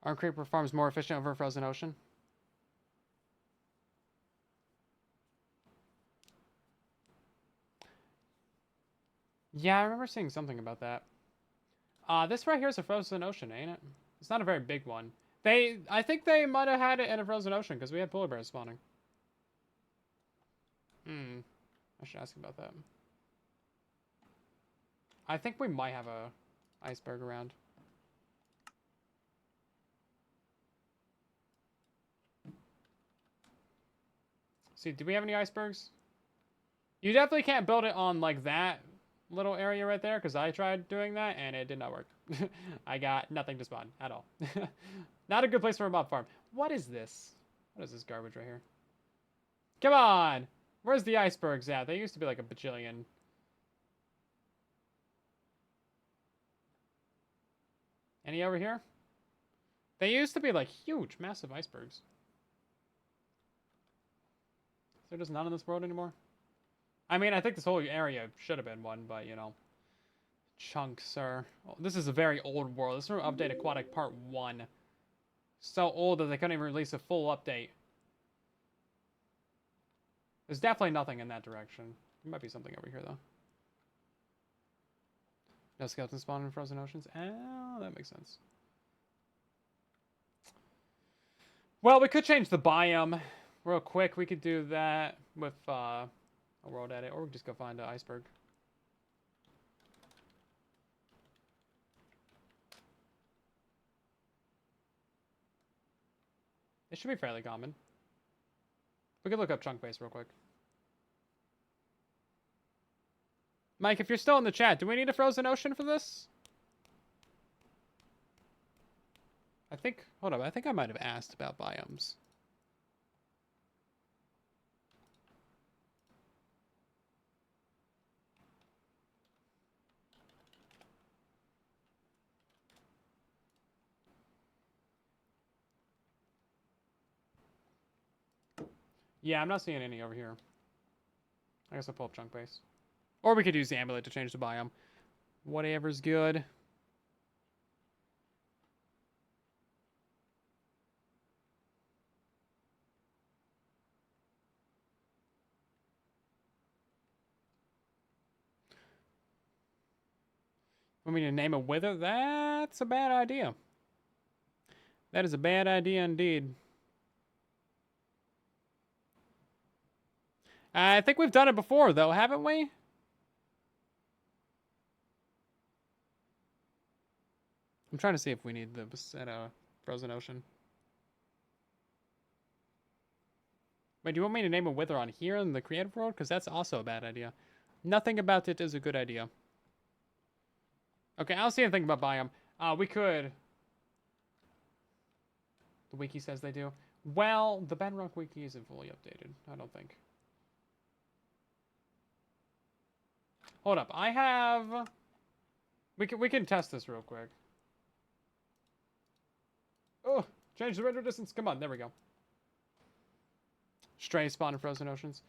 [SPEAKER 1] Are creeper farms more efficient over a frozen ocean? Yeah, I remember seeing something about that. This right here is a frozen ocean, ain't it? It's not a very big one. I think they might have had it in a frozen ocean because we had polar bears spawning. I should ask about that. I think we might have a iceberg around. See, do we have any icebergs? You definitely can't build it on like that little area right there because I tried doing that and it did not work. I got nothing to spawn at all. Not a good place for a mob farm. What is this? What is this garbage right here? Come on! Where's the icebergs at? They used to be like a bajillion. Any over here? They used to be like huge, massive icebergs. Is there just none in this world anymore? I mean, I think this whole area should have been one, but you know. Chunks, sir. Oh, this is a very old world. This is from Update Aquatic Part 1. So old that they couldn't even release a full update. There's definitely nothing in that direction. There might be something over here, though. No skeletons spawn in frozen oceans? Oh, that makes sense. Well, we could change the biome real quick. We could do that with a world edit, or we could just go find an iceberg. It should be fairly common. We could look up chunk base real quick. Mike, if you're still in the chat, do we need a frozen ocean for this? I think, hold up, I think I might have asked about biomes. Yeah, I'm not seeing any over here. I guess I'll pull up chunk base. Or we could use the amulet to change the biome. Whatever's good. Want me to name a wither? That's a bad idea. That is a bad idea indeed. I think we've done it before, though, haven't we? I'm trying to see if we need this at a frozen ocean. Wait, do you want me to name a wither on here in the creative world? Because that's also a bad idea. Nothing about it is a good idea. Okay, I don't see anything about biome. We could... The wiki says they do. Well, the Bedrock wiki isn't fully updated, I don't think. Hold up, I have... We can test this real quick. Oh, change the render distance. Come on, there we go. Stray spawn in frozen oceans.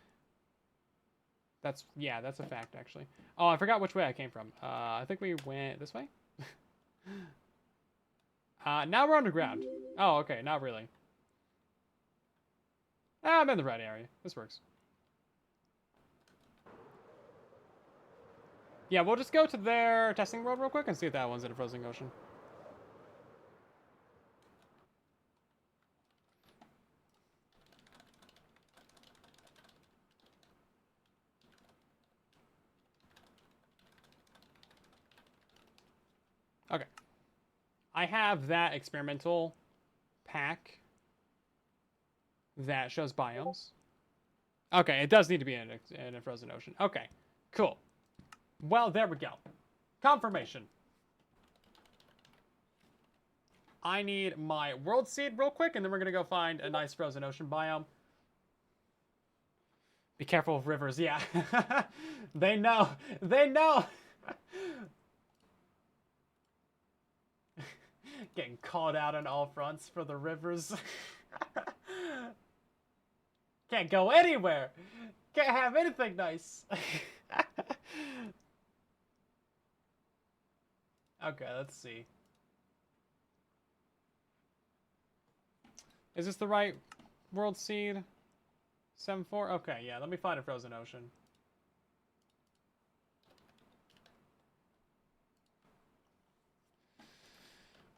[SPEAKER 1] That's a fact, actually. Oh, I forgot which way I came from. I think we went this way? Now we're underground. Oh, okay, not really. I'm in the right area. This works. Yeah, we'll just go to their testing world real quick and see if that one's in a frozen ocean. Okay. I have that experimental pack that shows biomes. Okay, it does need to be in a frozen ocean. Okay, cool. Well, there we go. Confirmation. I need my world seed real quick, and then we're going to go find a nice frozen ocean biome. Be careful of rivers. Yeah. They know. They know. Getting called out on all fronts for the rivers. Can't go anywhere. Can't have anything nice. Okay, let's see. Is this the right world seed? 7-4? Okay, yeah, let me find a frozen ocean.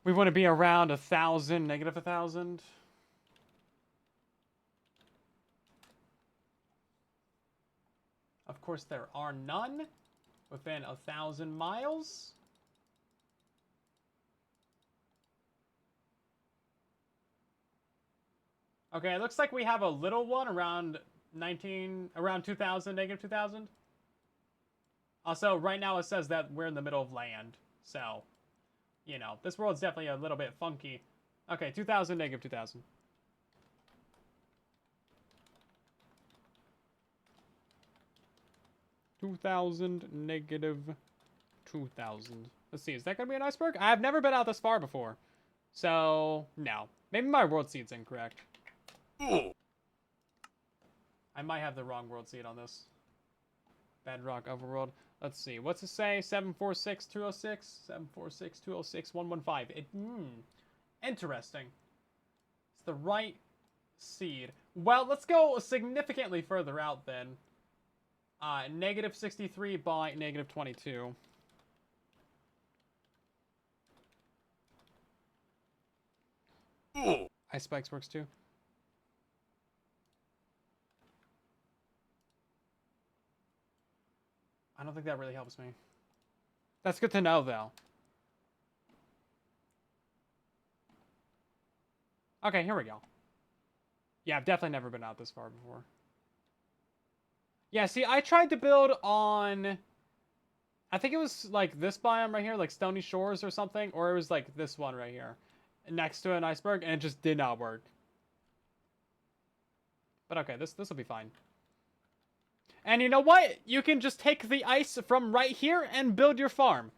[SPEAKER 1] We want to be around 1,000, negative 1,000. Of course, there are none within 1,000 miles. Okay, it looks like we have a little one around 2,000, negative 2,000. Also, right now it says that we're in the middle of land, so, you know, this world's definitely a little bit funky. Okay, 2,000, negative 2,000. -2,000. Let's see, is that gonna be an iceberg? I've never been out this far before. So, no. Maybe my world seed's incorrect. I might have the wrong world seed on this. Bedrock overworld. Let's see. What's it say? 746-206? 746-206-115. Interesting. It's the right seed. Well, let's go significantly further out then. Negative 63 by negative 22. Ice spikes works too. I don't think that really helps me. That's good to know, though. Okay, here we go. Yeah, I've definitely never been out this far before. Yeah, see, I tried to build on... I think it was, like, this biome right here, like Stony Shores or something, or it was, like, this one right here, next to an iceberg, and it just did not work. But okay, this will be fine. And you know what? You can just take the ice from right here and build your farm.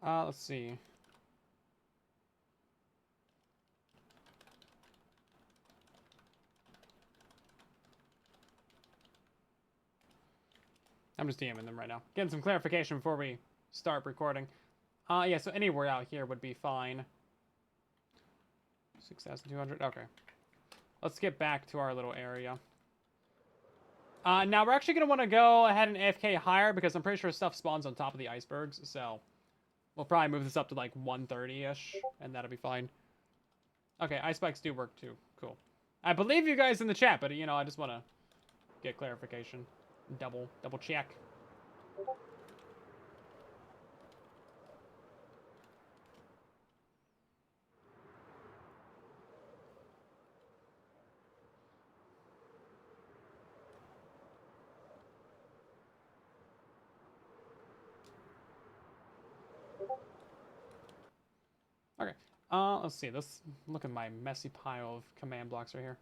[SPEAKER 1] Let's see. I'm just DMing them right now. Getting some clarification before we start recording. Yeah, so anywhere out here would be fine. 6,200, okay. Let's get back to our little area. Now we're actually going to want to go ahead and AFK higher because I'm pretty sure stuff spawns on top of the icebergs, so we'll probably move this up to like 130-ish, and that'll be fine. Okay, ice spikes do work too. Cool. I believe you guys in the chat, but, you know, I just want to get clarification. Double check. Okay. Let's see. Let's look at my messy pile of command blocks right here.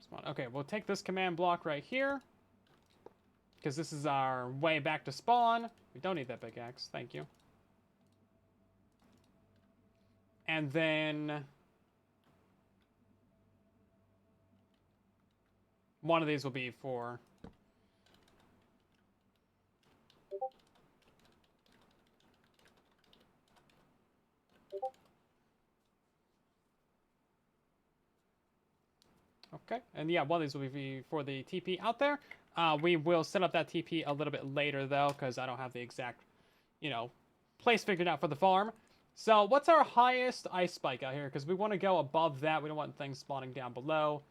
[SPEAKER 1] Spawn. Okay, we'll take this command block right here. Because this is our way back to spawn. We don't need that big axe. Thank you. And then one of these will be for... Okay, and yeah, one of these will be for the TP out there. We will set up that TP a little bit later, though, because I don't have the exact, you know, place figured out for the farm. So what's our highest ice spike out here? Because we want to go above that. We don't want things spawning down below.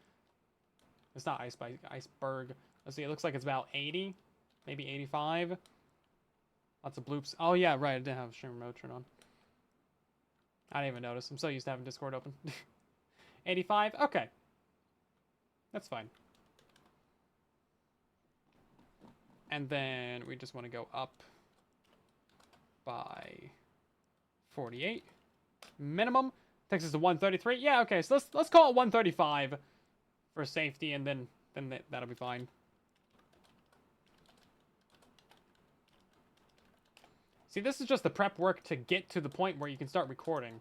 [SPEAKER 1] It's not ice spike, iceberg. Let's see, it looks like it's about 80, maybe 85. Lots of bloops. Oh, yeah, right, I didn't have stream remote turned on. I didn't even notice. I'm so used to having Discord open. 85? Okay. That's fine. And then we just want to go up by 48 minimum. Takes us to 133. Yeah, okay. So let's call it 135 for safety, and then that'll be fine. See, this is just the prep work to get to the point where you can start recording.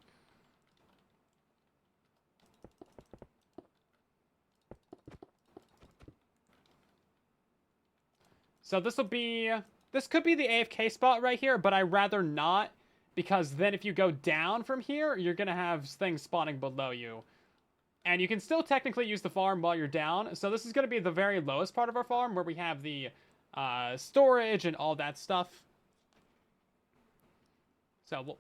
[SPEAKER 1] So this could be the AFK spot right here, but I'd rather not, because then if you go down from here, you're going to have things spawning below you. And you can still technically use the farm while you're down. So this is going to be the very lowest part of our farm, where we have the storage and all that stuff. So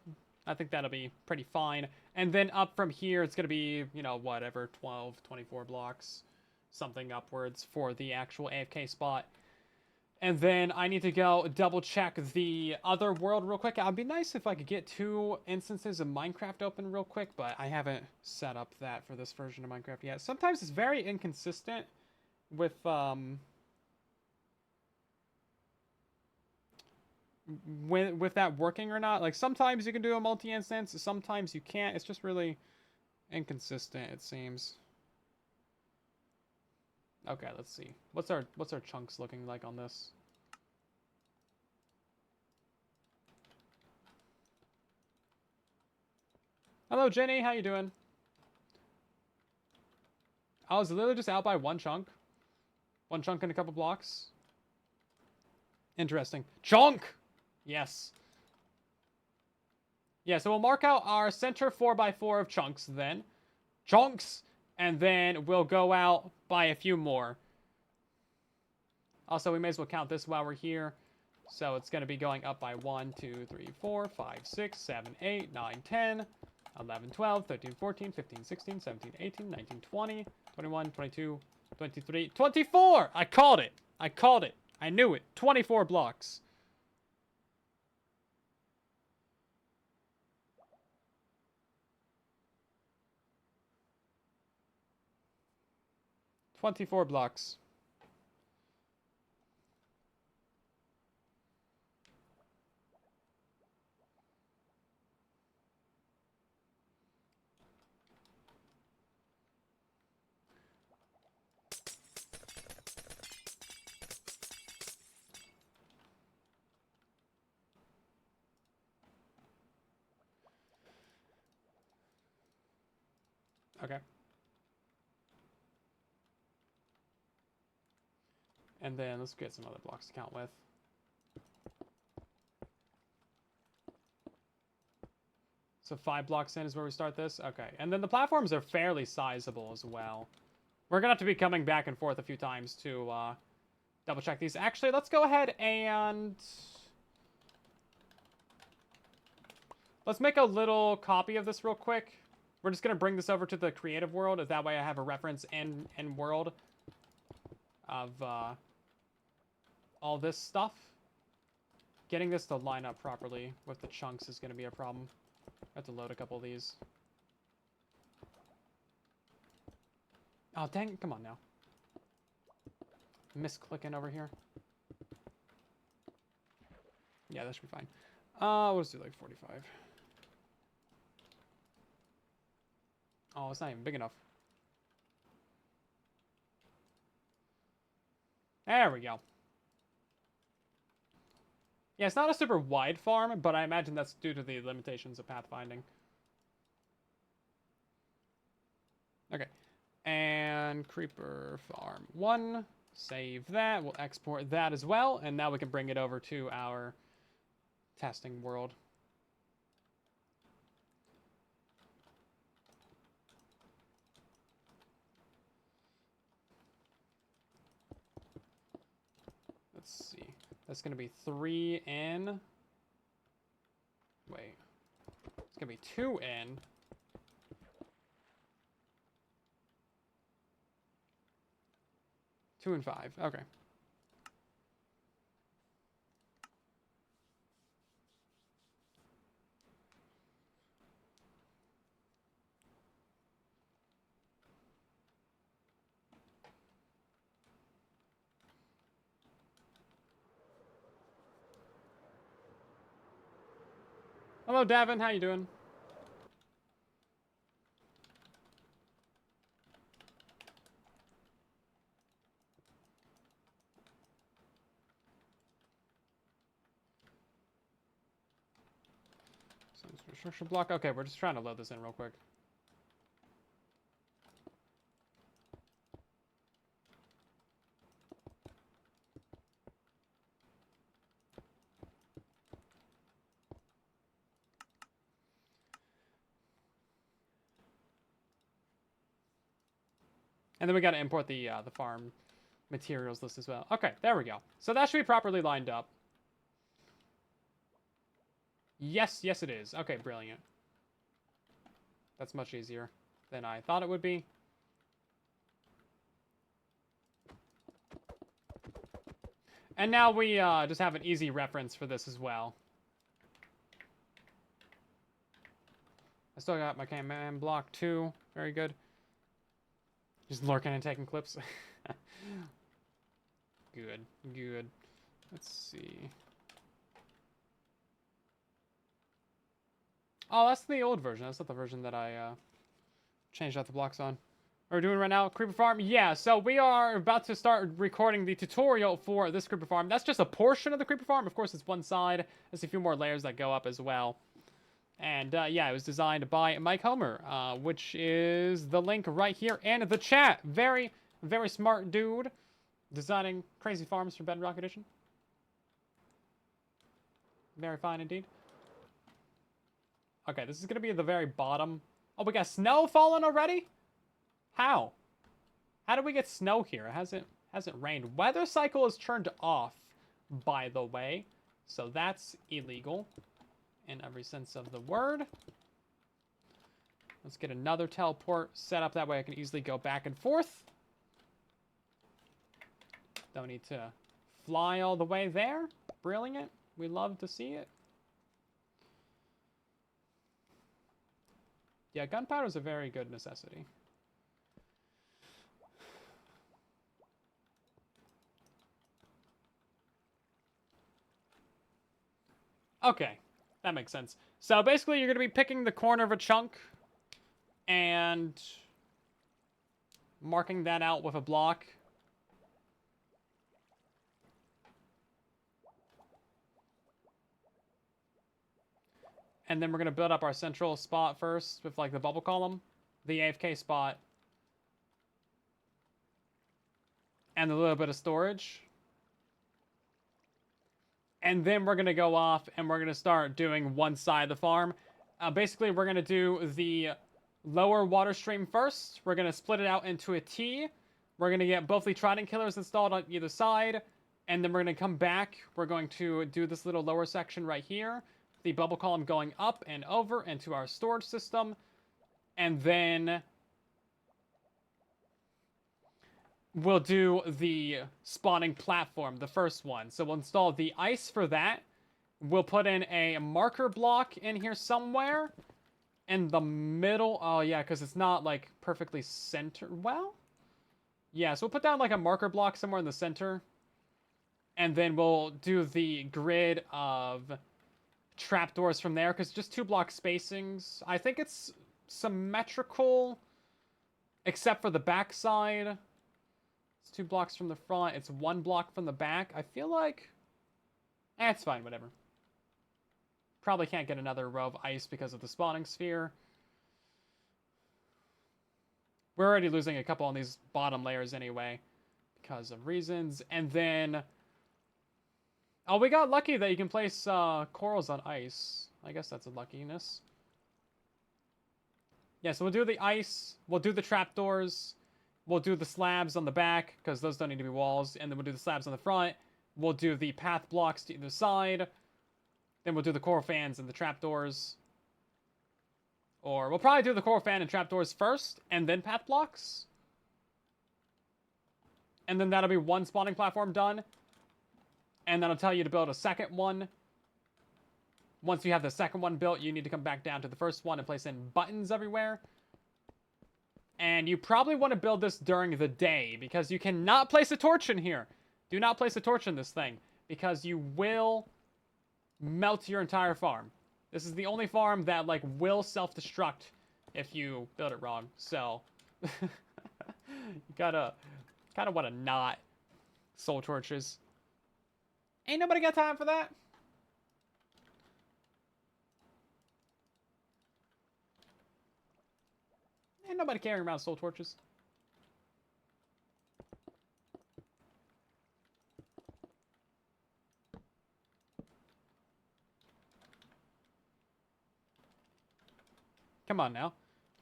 [SPEAKER 1] I think that'll be pretty fine. And then up from here, it's going to be, you know, whatever, 12, 24 blocks, something upwards for the actual AFK spot. And then I need to go double check the other world real quick. It'd be nice if I could get 2 instances of Minecraft open real quick, but I haven't set up that for this version of Minecraft yet. Sometimes it's very inconsistent with that working or not. Like, sometimes you can do a multi-instance, sometimes you can't. It's just really inconsistent, it seems. Okay, let's see. What's our chunks looking like on this? Hello, Jenny. How you doing? I was literally just out by one chunk. One chunk in a couple blocks. Interesting. Chunk! Yes. Yeah, so we'll mark out our center 4x4 of chunks then. Chunks! And then we'll go out by a few more. Also, we may as well count this while we're here. So it's going to be going up by 1, 2, 3, 4, 5, 6, 7, 8, 9, 10, 11, 12, 13, 14, 15, 16, 17, 18, 19, 20, 21, 22, 23, 24! I called it! I called it! I knew it! 24 blocks. $24 blocks. Okay. And then let's get some other blocks to count with. So 5 blocks in is where we start this? Okay. And then the platforms are fairly sizable as well. We're going to have to be coming back and forth a few times to double check these. Actually, let's go ahead and... let's make a little copy of this real quick. We're just going to bring this over to the creative world. As that way I have a reference in world of all this stuff. Getting this to line up properly with the chunks is going to be a problem. I have to load a couple of these. Oh, dang. Come on now. Misclicking over here. Yeah, that should be fine. Let's do like 45. Oh, it's not even big enough. There we go. Yeah, it's not a super wide farm, but I imagine that's due to the limitations of pathfinding. Okay. And Creeper Farm 1. Save that. We'll export that as well. And now we can bring it over to our testing world. Let's see. That's going to be 3 in. Wait. It's going to be 2 in. Two and 5. Okay. Hello, Davin. How you doing? Structure block. Okay, we're just trying to load this in real quick. And then we got to import the farm materials list as well. Okay, there we go. So that should be properly lined up. Yes, yes it is. Okay, brilliant. That's much easier than I thought it would be. And now we just have an easy reference for this as well. I still got my command block too. Very good. Just lurking and taking clips. Good, good. Let's see. Oh, that's the old version. That's not the version that I changed out the blocks on. We're doing right now, Creeper Farm? Yeah, so we are about to start recording the tutorial for this Creeper Farm. That's just a portion of the Creeper Farm. Of course, it's one side. There's a few more layers that go up as well. And yeah, it was designed by Mike Homer, which is the link right here in the chat. Very, very smart dude. Designing crazy farms for Bedrock Edition. Very fine indeed. Okay, this is going to be at the very bottom. Oh, we got snow falling already? How? How did we get snow here? It hasn't rained. Weather cycle is turned off, by the way. So that's illegal in every sense of the word. Let's get another teleport set up. That way I can easily go back and forth. Don't need to fly all the way there. Brilliant. We love to see it. Yeah, gunpowder is a very good necessity. Okay, that makes sense. So basically you're going to be picking the corner of a chunk and marking that out with a block. And then we're going to build up our central spot first with like the bubble column. the AFK spot, and a little bit of storage. And then we're going to go off and we're going to start doing one side of the farm. Basically, we're going to do the lower water stream first. We're going to split it out into a T. We're going to get both the trident killers installed on either side. And then we're going to come back. We're going to do this little lower section right here. The bubble column going up and over into our storage system. And then we'll do the spawning platform, the first one. So we'll install the ice for that. We'll put in a marker block in here somewhere. In the middle. Oh, yeah, because it's not, like, perfectly centered. Well, yeah, so we'll put down, like, a marker block somewhere in the center. And then we'll do the grid of trapdoors from there, because just 2 block spacings. I think it's symmetrical, except for the back side. It's 2 blocks from the front. It's 1 block from the back. I feel like... it's fine, whatever. Probably can't get another row of ice because of the spawning sphere. We're already losing a couple on these bottom layers anyway, because of reasons. And then... oh, we got lucky that you can place corals on ice. I guess that's a luckiness. Yeah, so we'll do the ice. We'll do the trapdoors. We'll do the slabs on the back, because those don't need to be walls. And then we'll do the slabs on the front. We'll do the path blocks to either side. Then we'll do the coral fans and the trapdoors. Or we'll probably do the coral fan and trapdoors first, and then path blocks. And then that'll be 1 spawning platform done. And that'll tell you to build a second one. Once you have the second one built, you need to come back down to the first one and place in buttons everywhere. And you probably want to build this during the day, because you cannot place a torch in here. Do not place a torch in this thing, because you will melt your entire farm. This is the only farm that, like, will self-destruct if you build it wrong. So, you gotta want to not soul torches. Ain't nobody got time for that. Ain't nobody carrying around soul torches. Come on now.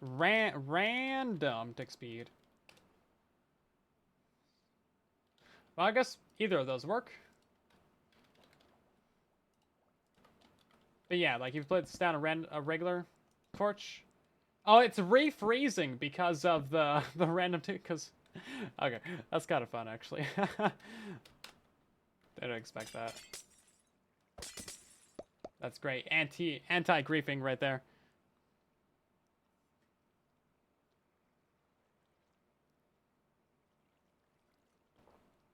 [SPEAKER 1] Random tick speed. Well, I guess either of those work. But yeah, like, if you put this down a regular torch. Oh, it's refreezing because of the random tick. Because, okay, that's kind of fun actually. Didn't expect that. That's great. Anti-griefing right there.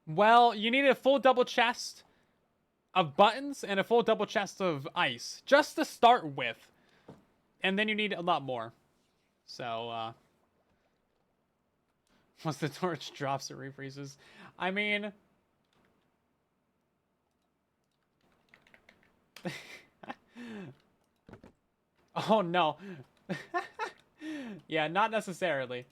[SPEAKER 1] Well, you need a full double chest of buttons and a full double chest of ice, just to start with. And then you need a lot more. So, once the torch drops, it refreezes. I mean... oh, no. Yeah, not necessarily.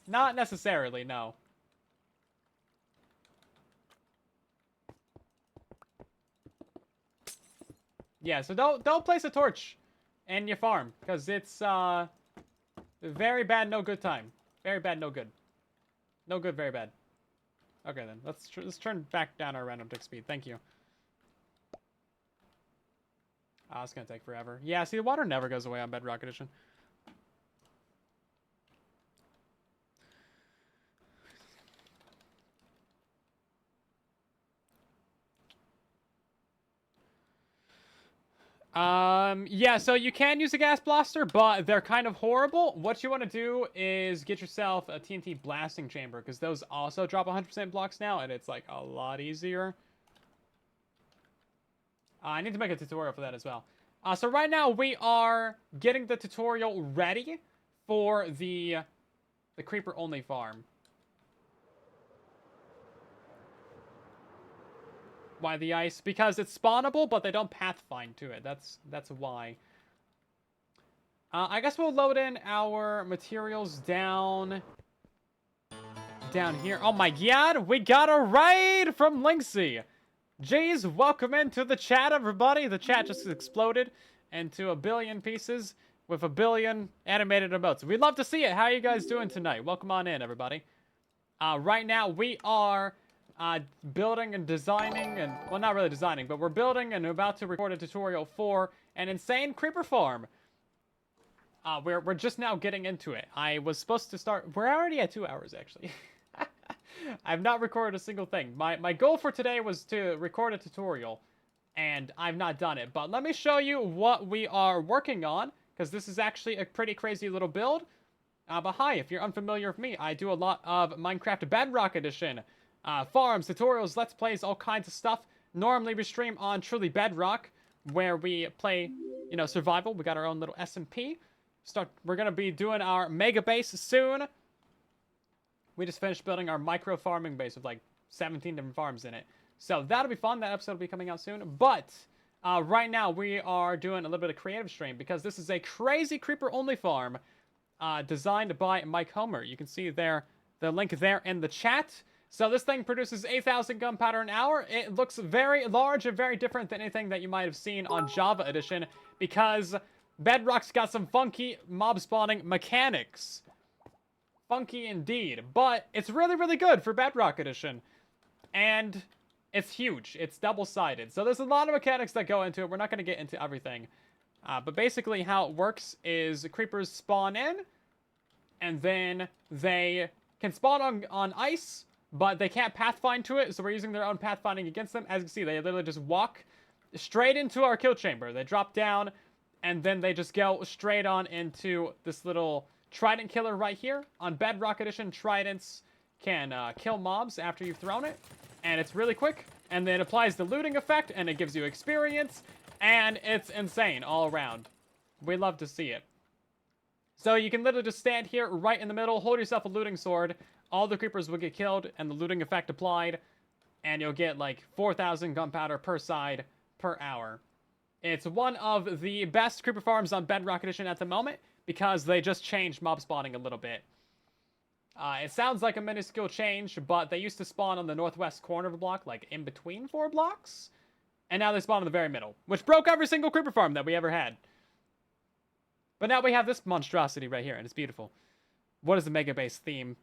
[SPEAKER 1] Not necessarily, no. Yeah, so don't place a torch in your farm, because it's very bad, no good time. Very bad, no good. No good, very bad. Okay then, let's turn back down our random tick speed. Thank you. Ah, it's gonna take forever. Yeah, see, the water never goes away on Bedrock Edition. Yeah, so you can use a gas blaster, but they're kind of horrible. What you want to do is get yourself a TNT blasting chamber, because those also drop 100% blocks now, and it's, like, a lot easier. I need to make a tutorial for that as well. So right now, we are getting the tutorial ready for the creeper-only farm. Why the ice? Because it's spawnable, but they don't pathfind to it. That's why. I guess we'll load in our materials down here. Oh my god, we got a raid from Linksy. Jeez, welcome into the chat, everybody. The chat just exploded into a billion pieces with a billion animated emotes. We'd love to see it. How are you guys doing tonight? Welcome on in, everybody. Right now, we are building and designing, and, well, not really designing, but we're building and about to record a tutorial for an insane creeper farm. We're just now getting into it. I was supposed to start, we're already at 2 hours, actually. I've not recorded a single thing. My goal for today was to record a tutorial, and I've not done it. But let me show you what we are working on, because this is actually a pretty crazy little build. But hi, if you're unfamiliar with me, I do a lot of Minecraft Bedrock Edition. Farms, tutorials, let's plays, all kinds of stuff. Normally we stream on Truly Bedrock, where we play, you know, survival. We got our own little SMP. We're going to be doing our mega base soon. We just finished building our micro farming base with like 17 different farms in it. So that'll be fun. That episode will be coming out soon. But right now we are doing a little bit of creative stream because this is a crazy creeper only farm designed by Mike Homer. You can see there the link there in the chat. So this thing produces 8,000 gunpowder an hour. It looks very large and very different than anything that you might have seen on Java Edition because Bedrock's got some funky mob spawning mechanics. Funky indeed, but it's really, really good for Bedrock Edition. And it's huge. It's double-sided. So there's a lot of mechanics that go into it. We're not going to get into everything. But basically how it works is creepers spawn in, and then they can spawn on ice, but they can't pathfind to it, so we're using their own pathfinding against them. As you can see, they literally just walk straight into our kill chamber. They drop down, and then they just go straight on into this little Trident killer right here. On Bedrock Edition, Tridents can kill mobs after you've thrown it, and it's really quick, and then it applies the looting effect, and it gives you experience, and it's insane all around. We love to see it. So you can literally just stand here right in the middle, hold yourself a looting sword, all the creepers will get killed, and the looting effect applied, and you'll get like 4,000 gunpowder per side per hour. It's one of the best creeper farms on Bedrock Edition at the moment, because they just changed mob spawning a little bit. It sounds like a minuscule change, but they used to spawn on the northwest corner of the block, like in between 4 blocks. And now they spawn in the very middle, which broke every single creeper farm that we ever had. But now we have this monstrosity right here, and it's beautiful. What is the mega base theme?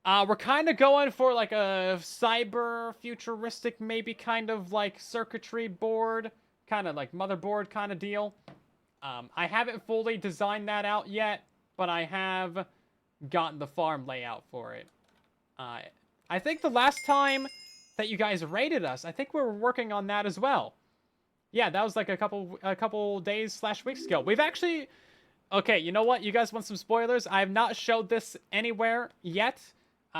[SPEAKER 1] We're kind of going for like a cyber futuristic, maybe kind of like circuitry board, kind of like motherboard kind of deal. I haven't fully designed that out yet, but I have gotten the farm layout for it. I think the last time that you guys rated us, I think we were working on that as well. Yeah, that was like a couple days / weeks ago. We've actually... Okay, you know what? You guys want some spoilers? I have not showed this anywhere yet,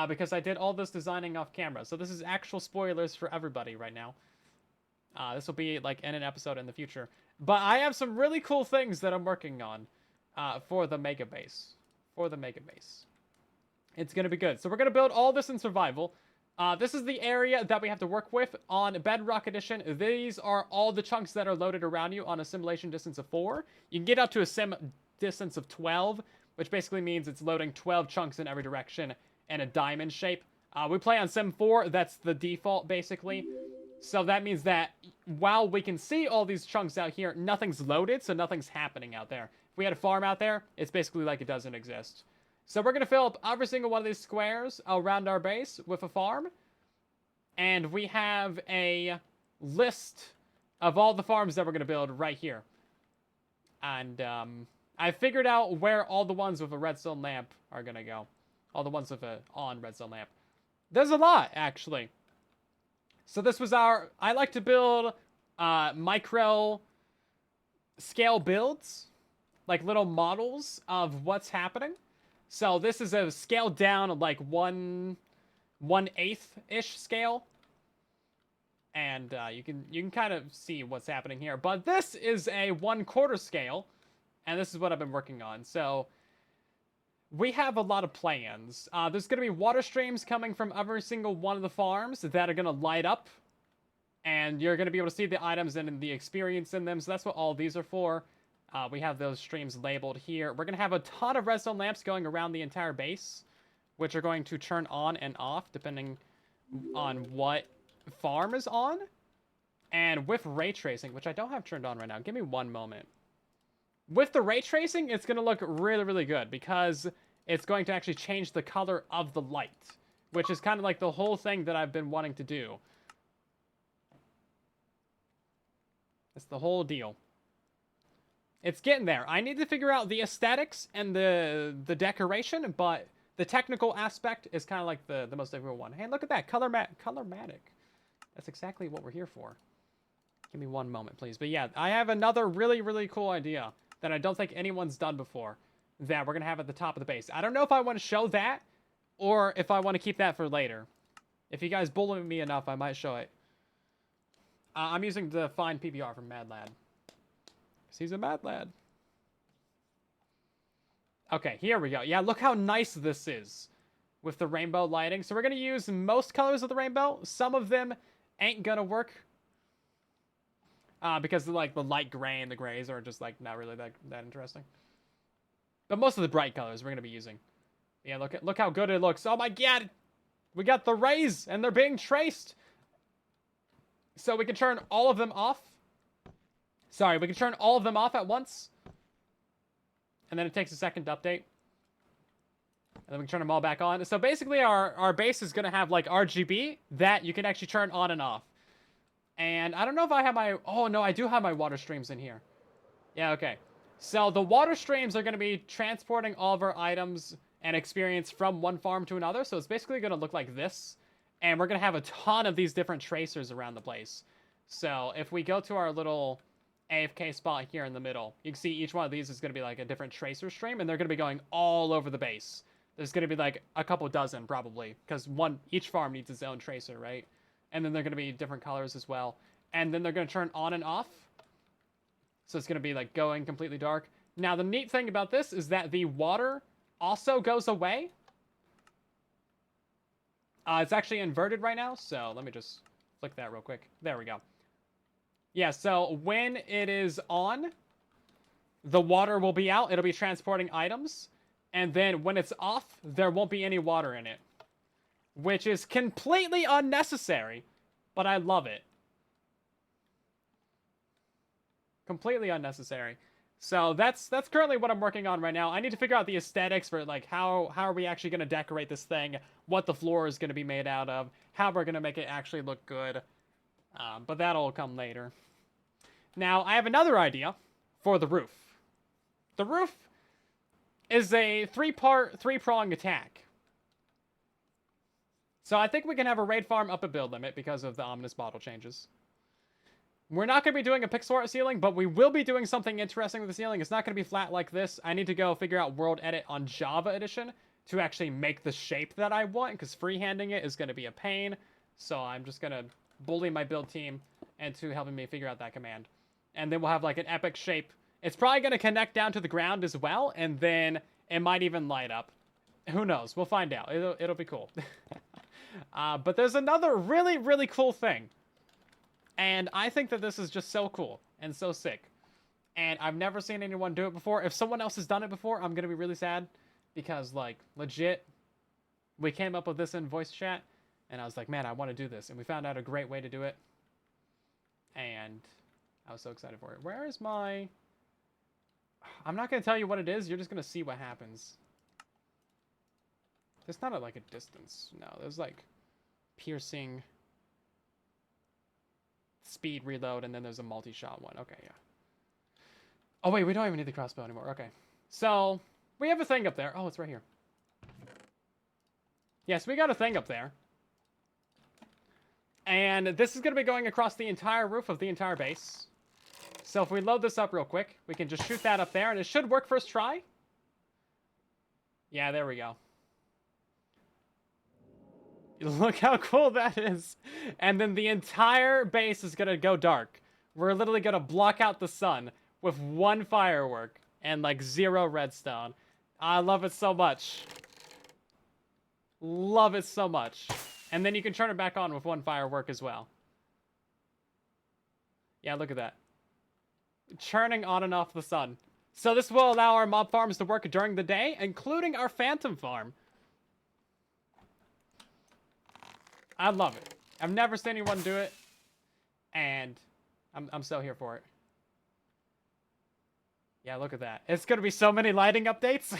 [SPEAKER 1] because I did all this designing off camera. So this is actual spoilers for everybody right now. This will be like in an episode in the future. But I have some really cool things that I'm working on for the mega base. It's going to be good. So we're going to build all this in survival. This is the area that we have to work with on Bedrock Edition. These are all the chunks that are loaded around you on a simulation distance of 4. You can get up to a sim distance of 12, which basically means it's loading 12 chunks in every direction in a diamond shape. We play on sim 4. That's the default, basically. So that means that while we can see all these chunks out here, nothing's loaded, so nothing's happening out there. If we had a farm out there, it's basically like it doesn't exist. So we're going to fill up every single one of these squares around our base with a farm. And we have a list of all the farms that we're going to build right here. And I figured out where all the ones with a redstone lamp are going to go. All the ones with a on redstone lamp. There's a lot, actually. So this was I like to build micro scale builds. Like little models of what's happening. So this is a scaled down like 1/8-ish scale. And you can kind of see what's happening here. But this is a 1/4 scale. And this is what I've been working on. So we have a lot of plans. There's going to be water streams coming from every single one of the farms that are going to light up. And you're going to be able to see the items and the experience in them. So that's what all these are for. We have those streams labeled here. We're going to have a ton of redstone lamps going around the entire base, which are going to turn on and off depending on what farm is on. And with ray tracing, which I don't have turned on right now. Give me one moment. With the ray tracing, it's going to look really, really good because it's going to actually change the color of the light, which is kind of like the whole thing that I've been wanting to do. It's the whole deal. It's getting there. I need to figure out the aesthetics and the decoration, but the technical aspect is kind of like the most difficult one. Hey, look at that. Colormatic. That's exactly what we're here for. Give me one moment, please. But yeah, I have another really, really cool idea that I don't think anyone's done before that we're going to have at the top of the base. I don't know if I want to show that or if I want to keep that for later. If you guys bully me enough, I might show it. I'm using the fine PBR from Mad Lad. He's a mad lad. Okay, here we go. Yeah, look how nice this is with the rainbow lighting. So we're going to use most colors of the rainbow. Some of them ain't going to work. Because like the light gray and the grays are just like not really that interesting. But most of the bright colors we're going to be using. Yeah, look how good it looks. Oh my god! We got the rays and they're being traced. So we can turn all of them off. Sorry, we can turn all of them off at once. And then it takes a second to update. And then we can turn them all back on. So basically our base is going to have like RGB that you can actually turn on and off. And I don't know if I have my... Oh, no, I do have my water streams in here. Yeah, okay. So the water streams are going to be transporting all of our items and experience from one farm to another. So it's basically going to look like this. And we're going to have a ton of these different tracers around the place. So if we go to our little AFK spot here in the middle, you can see each one of these is going to be like a different tracer stream, and they're going to be going all over the base. There's going to be like a couple dozen probably, because each farm needs its own tracer, right? And then they're going to be different colors as well. And then they're going to turn on and off. So it's going to be like going completely dark. Now the neat thing about this is that the water also goes away. It's actually inverted right now, so let me just flick that real quick. There we go. Yeah, so when it is on, the water will be out. It'll be transporting items. And then when it's off, there won't be any water in it. Which is completely unnecessary, but I love it. Completely unnecessary. So that's currently what I'm working on right now. I need to figure out the aesthetics for like how are we actually going to decorate this thing, what the floor is going to be made out of, how we're going to make it actually look good. But that'll come later. Now, I have another idea for the roof. The roof is a three-prong attack. So I think we can have a raid farm up a build limit because of the ominous bottle changes. We're not going to be doing a pixel art ceiling, but we will be doing something interesting with the ceiling. It's not going to be flat like this. I need to go figure out World Edit on Java Edition to actually make the shape that I want, because freehanding it is going to be a pain. So I'm just going to bully my build team into helping me figure out that command. And then we'll have like an epic shape. It's probably going to connect down to the ground as well, and then it might even light up. Who knows? We'll find out. It'll be cool. But there's another really, really cool thing. And I think that this is just so cool and so sick. And I've never seen anyone do it before. If someone else has done it before, I'm going to be really sad. Because, like, legit, we came up with this in voice chat. And I was like, man, I want to do this. And we found out a great way to do it. And I was so excited for it. Where is my... I'm not going to tell you what it is. You're just going to see what happens. It's not at, like, a distance. No, there's, like, piercing... speed reload, and then there's a multi-shot one. Okay, yeah. Oh, wait, we don't even need the crossbow anymore. Okay. So, we have a thing up there. Oh, it's right here. Yes, we got a thing up there. And this is going to be going across the entire roof of the entire base. So if we load this up real quick, we can just shoot that up there, and it should work first try. Yeah, there we go. Look how cool that is. And then the entire base is going to go dark. We're literally going to block out the sun with one firework and like 0 redstone. I love it so much. Love it so much. And then you can turn it back on with one firework as well. Yeah, look at that. churning on and off the sun. So this will allow our mob farms to work during the day, including our phantom farm. I love it. I've never seen anyone do it, and I'm so here for it. Yeah, look at that. It's gonna be so many lighting updates.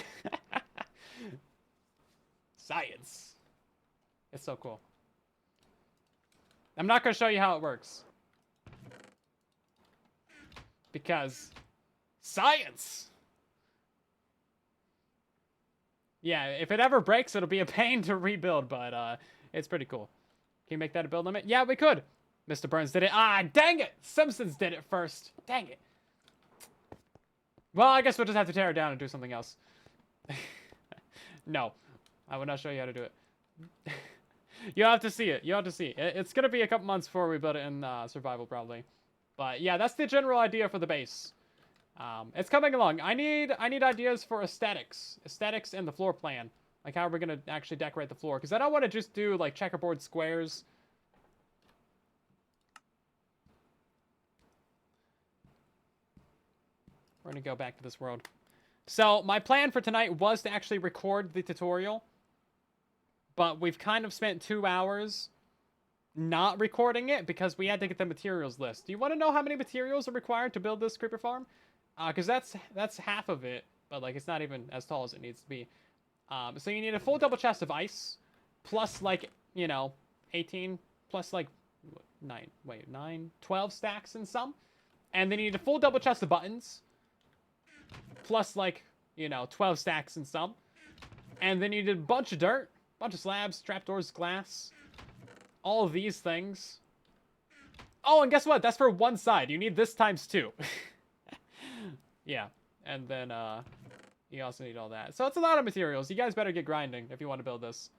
[SPEAKER 1] Science. It's so cool. I'm not gonna show you how it works. Because science. Yeah, if it ever breaks, it'll be a pain to rebuild, but it's pretty cool. Can you make that a build limit? Yeah, we could. Mr. Burns did it. Ah, dang it! Simpsons did it first. Dang it. Well, I guess we'll just have to tear it down and do something else. No, I will not show you how to do it. You'll have to see it. You'll have to see it. It's going to be a couple months before we build it in survival, probably. But yeah, that's the general idea for the base. It's coming along. I need ideas for aesthetics. Aesthetics and the floor plan. Like, how are we going to actually decorate the floor? Because I don't want to just do, like, checkerboard squares. We're going to go back to this world. So, my plan for tonight was to actually record the tutorial. But we've kind of spent 2 hours not recording it because we had to get the materials list. Do you want to know how many materials are required to build this creeper farm? Because that's half of it, but like it's not even as tall as it needs to be. So you need a full double chest of ice, plus like, you know, 18, plus like 12 stacks and some. And then you need a full double chest of buttons, plus like, you know, 12 stacks and some. And then you need a bunch of dirt, bunch of slabs, trapdoors, glass, all of these things. Oh, and guess what? That's for one side. You need this times 2. Yeah, and then you also need all that. So it's a lot of materials. You guys better get grinding if you want to build this.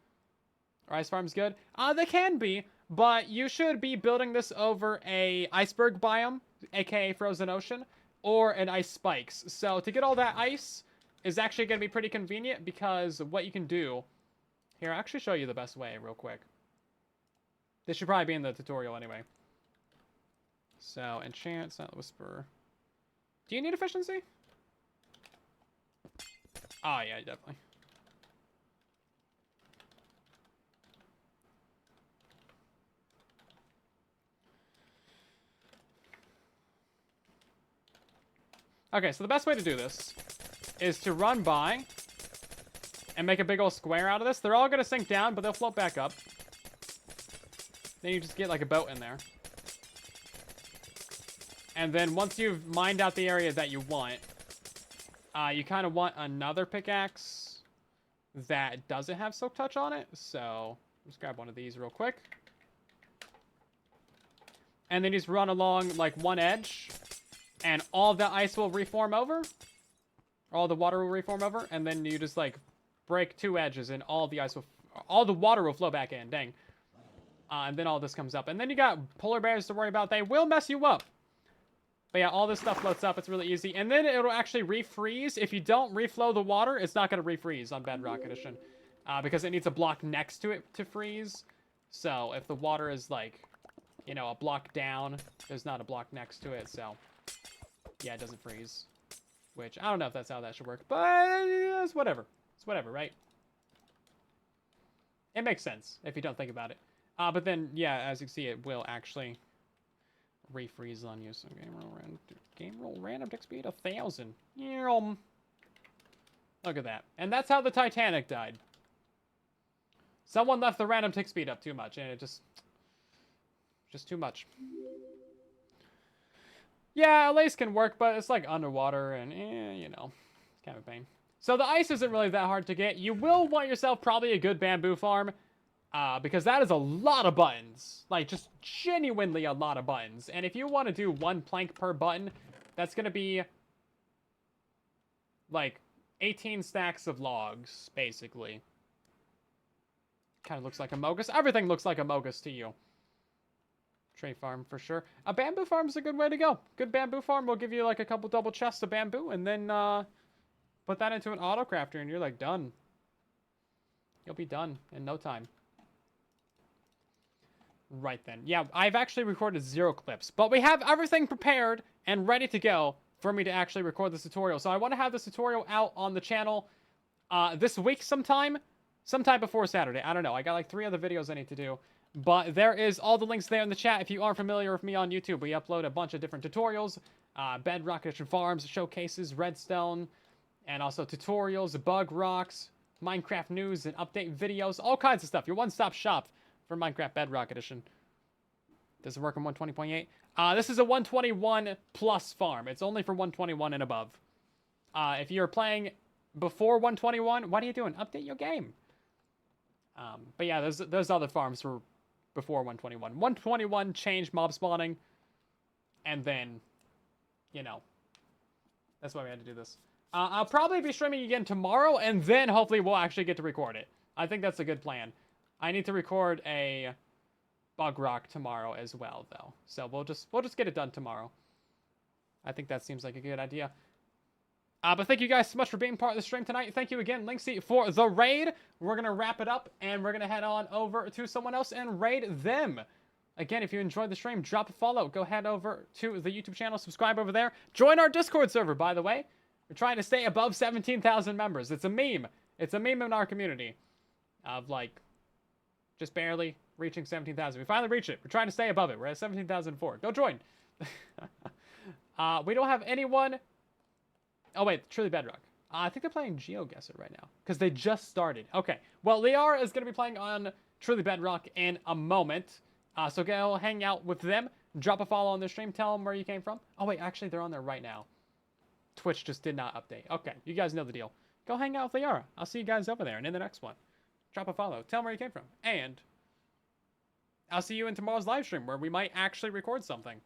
[SPEAKER 1] Are ice farms good? They can be, but you should be building this over a iceberg biome, aka frozen ocean, or an ice spikes. So to get all that ice is actually going to be pretty convenient because what you can do... Here, I'll actually show you the best way real quick. This should probably be in the tutorial anyway. So, enchant, not whisper... Do you need efficiency? Oh, yeah, definitely. Okay, so the best way to do this is to run by and make a big old square out of this. They're all going to sink down, but they'll float back up. Then you just get like a boat in there. And then once you've mined out the area that you want, you kind of want another pickaxe that doesn't have Silk Touch on it. So let's grab one of these real quick. And then you just run along like one edge, and all the ice will reform over. All the water will reform over, and then you just like break 2 edges, and all the ice will, all the water will flow back in. Dang. And then all this comes up, and then you got polar bears to worry about. They will mess you up. But yeah, all this stuff floats up. It's really easy. And then it'll actually refreeze. If you don't reflow the water, it's not going to refreeze on Bedrock Edition. Because it needs a block next to it to freeze. So if the water is like, you know, a block down, there's not a block next to it. So yeah, it doesn't freeze. Which, I don't know if that's how that should work. But it's whatever. It's whatever, right? It makes sense if you don't think about it. But then, yeah, as you can see, it will actually... refreeze on you. So game roll random tick speed 1,000. Look at that. And that's how the Titanic died. Someone left the random tick speed up too much, and it just too much. Yeah, a lace can work, but it's like underwater, and you know, it's kind of a pain. So the ice isn't really that hard to get. You will want yourself probably a good bamboo farm. Because that is a lot of buttons. Like, just genuinely a lot of buttons. And if you want to do 1 plank per button, that's going to be, like, 18 stacks of logs, basically. Kind of looks like a Mogus. Everything looks like a Mogus to you. Tree farm, for sure. A bamboo farm is a good way to go. Good bamboo farm will give you, like, a couple double chests of bamboo, and then, put that into an auto crafter, and you're, like, done. You'll be done in no time. Right then. Yeah, I've actually recorded 0 clips, but we have everything prepared and ready to go for me to actually record this tutorial. So I want to have this tutorial out on the channel this week sometime before Saturday. I don't know. I got like 3 other videos I need to do, but there is all the links there in the chat. If you aren't familiar with me on YouTube, we upload a bunch of different tutorials, Bedrock Edition farms, showcases, redstone, and also tutorials, bug rocks, Minecraft news and update videos, all kinds of stuff. Your one-stop shop for Minecraft Bedrock Edition. Does it work on 120.8? This is a 121 plus farm. It's only for 121 and above. If you're playing before 121, what are you doing? Update your game. But yeah, there's other farms for before 121. 121 changed mob spawning, and then, you know, that's why we had to do this. I'll probably be streaming again tomorrow, and then hopefully we'll actually get to record it. I think that's a good plan. I need to record a bug rock tomorrow as well, though. So we'll just get it done tomorrow. I think that seems like a good idea. But thank you guys so much for being part of the stream tonight. Thank you again, Linksy, for the raid. We're going to wrap it up, and we're going to head on over to someone else and raid them. Again, if you enjoyed the stream, drop a follow. Go head over to the YouTube channel, subscribe over there. Join our Discord server, by the way. We're trying to stay above 17,000 members. It's a meme. It's a meme in our community of, like, just barely reaching 17,000. We finally reached it. We're trying to stay above it. We're at 17,004. Go join. We don't have anyone. Oh, wait. Truly Bedrock. I think they're playing GeoGuessr right now because they just started. Okay. Well, Liara is going to be playing on Truly Bedrock in a moment. So go hang out with them. Drop a follow on their stream. Tell them where you came from. Oh, wait. Actually, they're on there right now. Twitch just did not update. Okay. You guys know the deal. Go hang out with Liara. I'll see you guys over there and in the next one. Drop a follow. Tell them where you came from. And I'll see you in tomorrow's live stream where we might actually record something.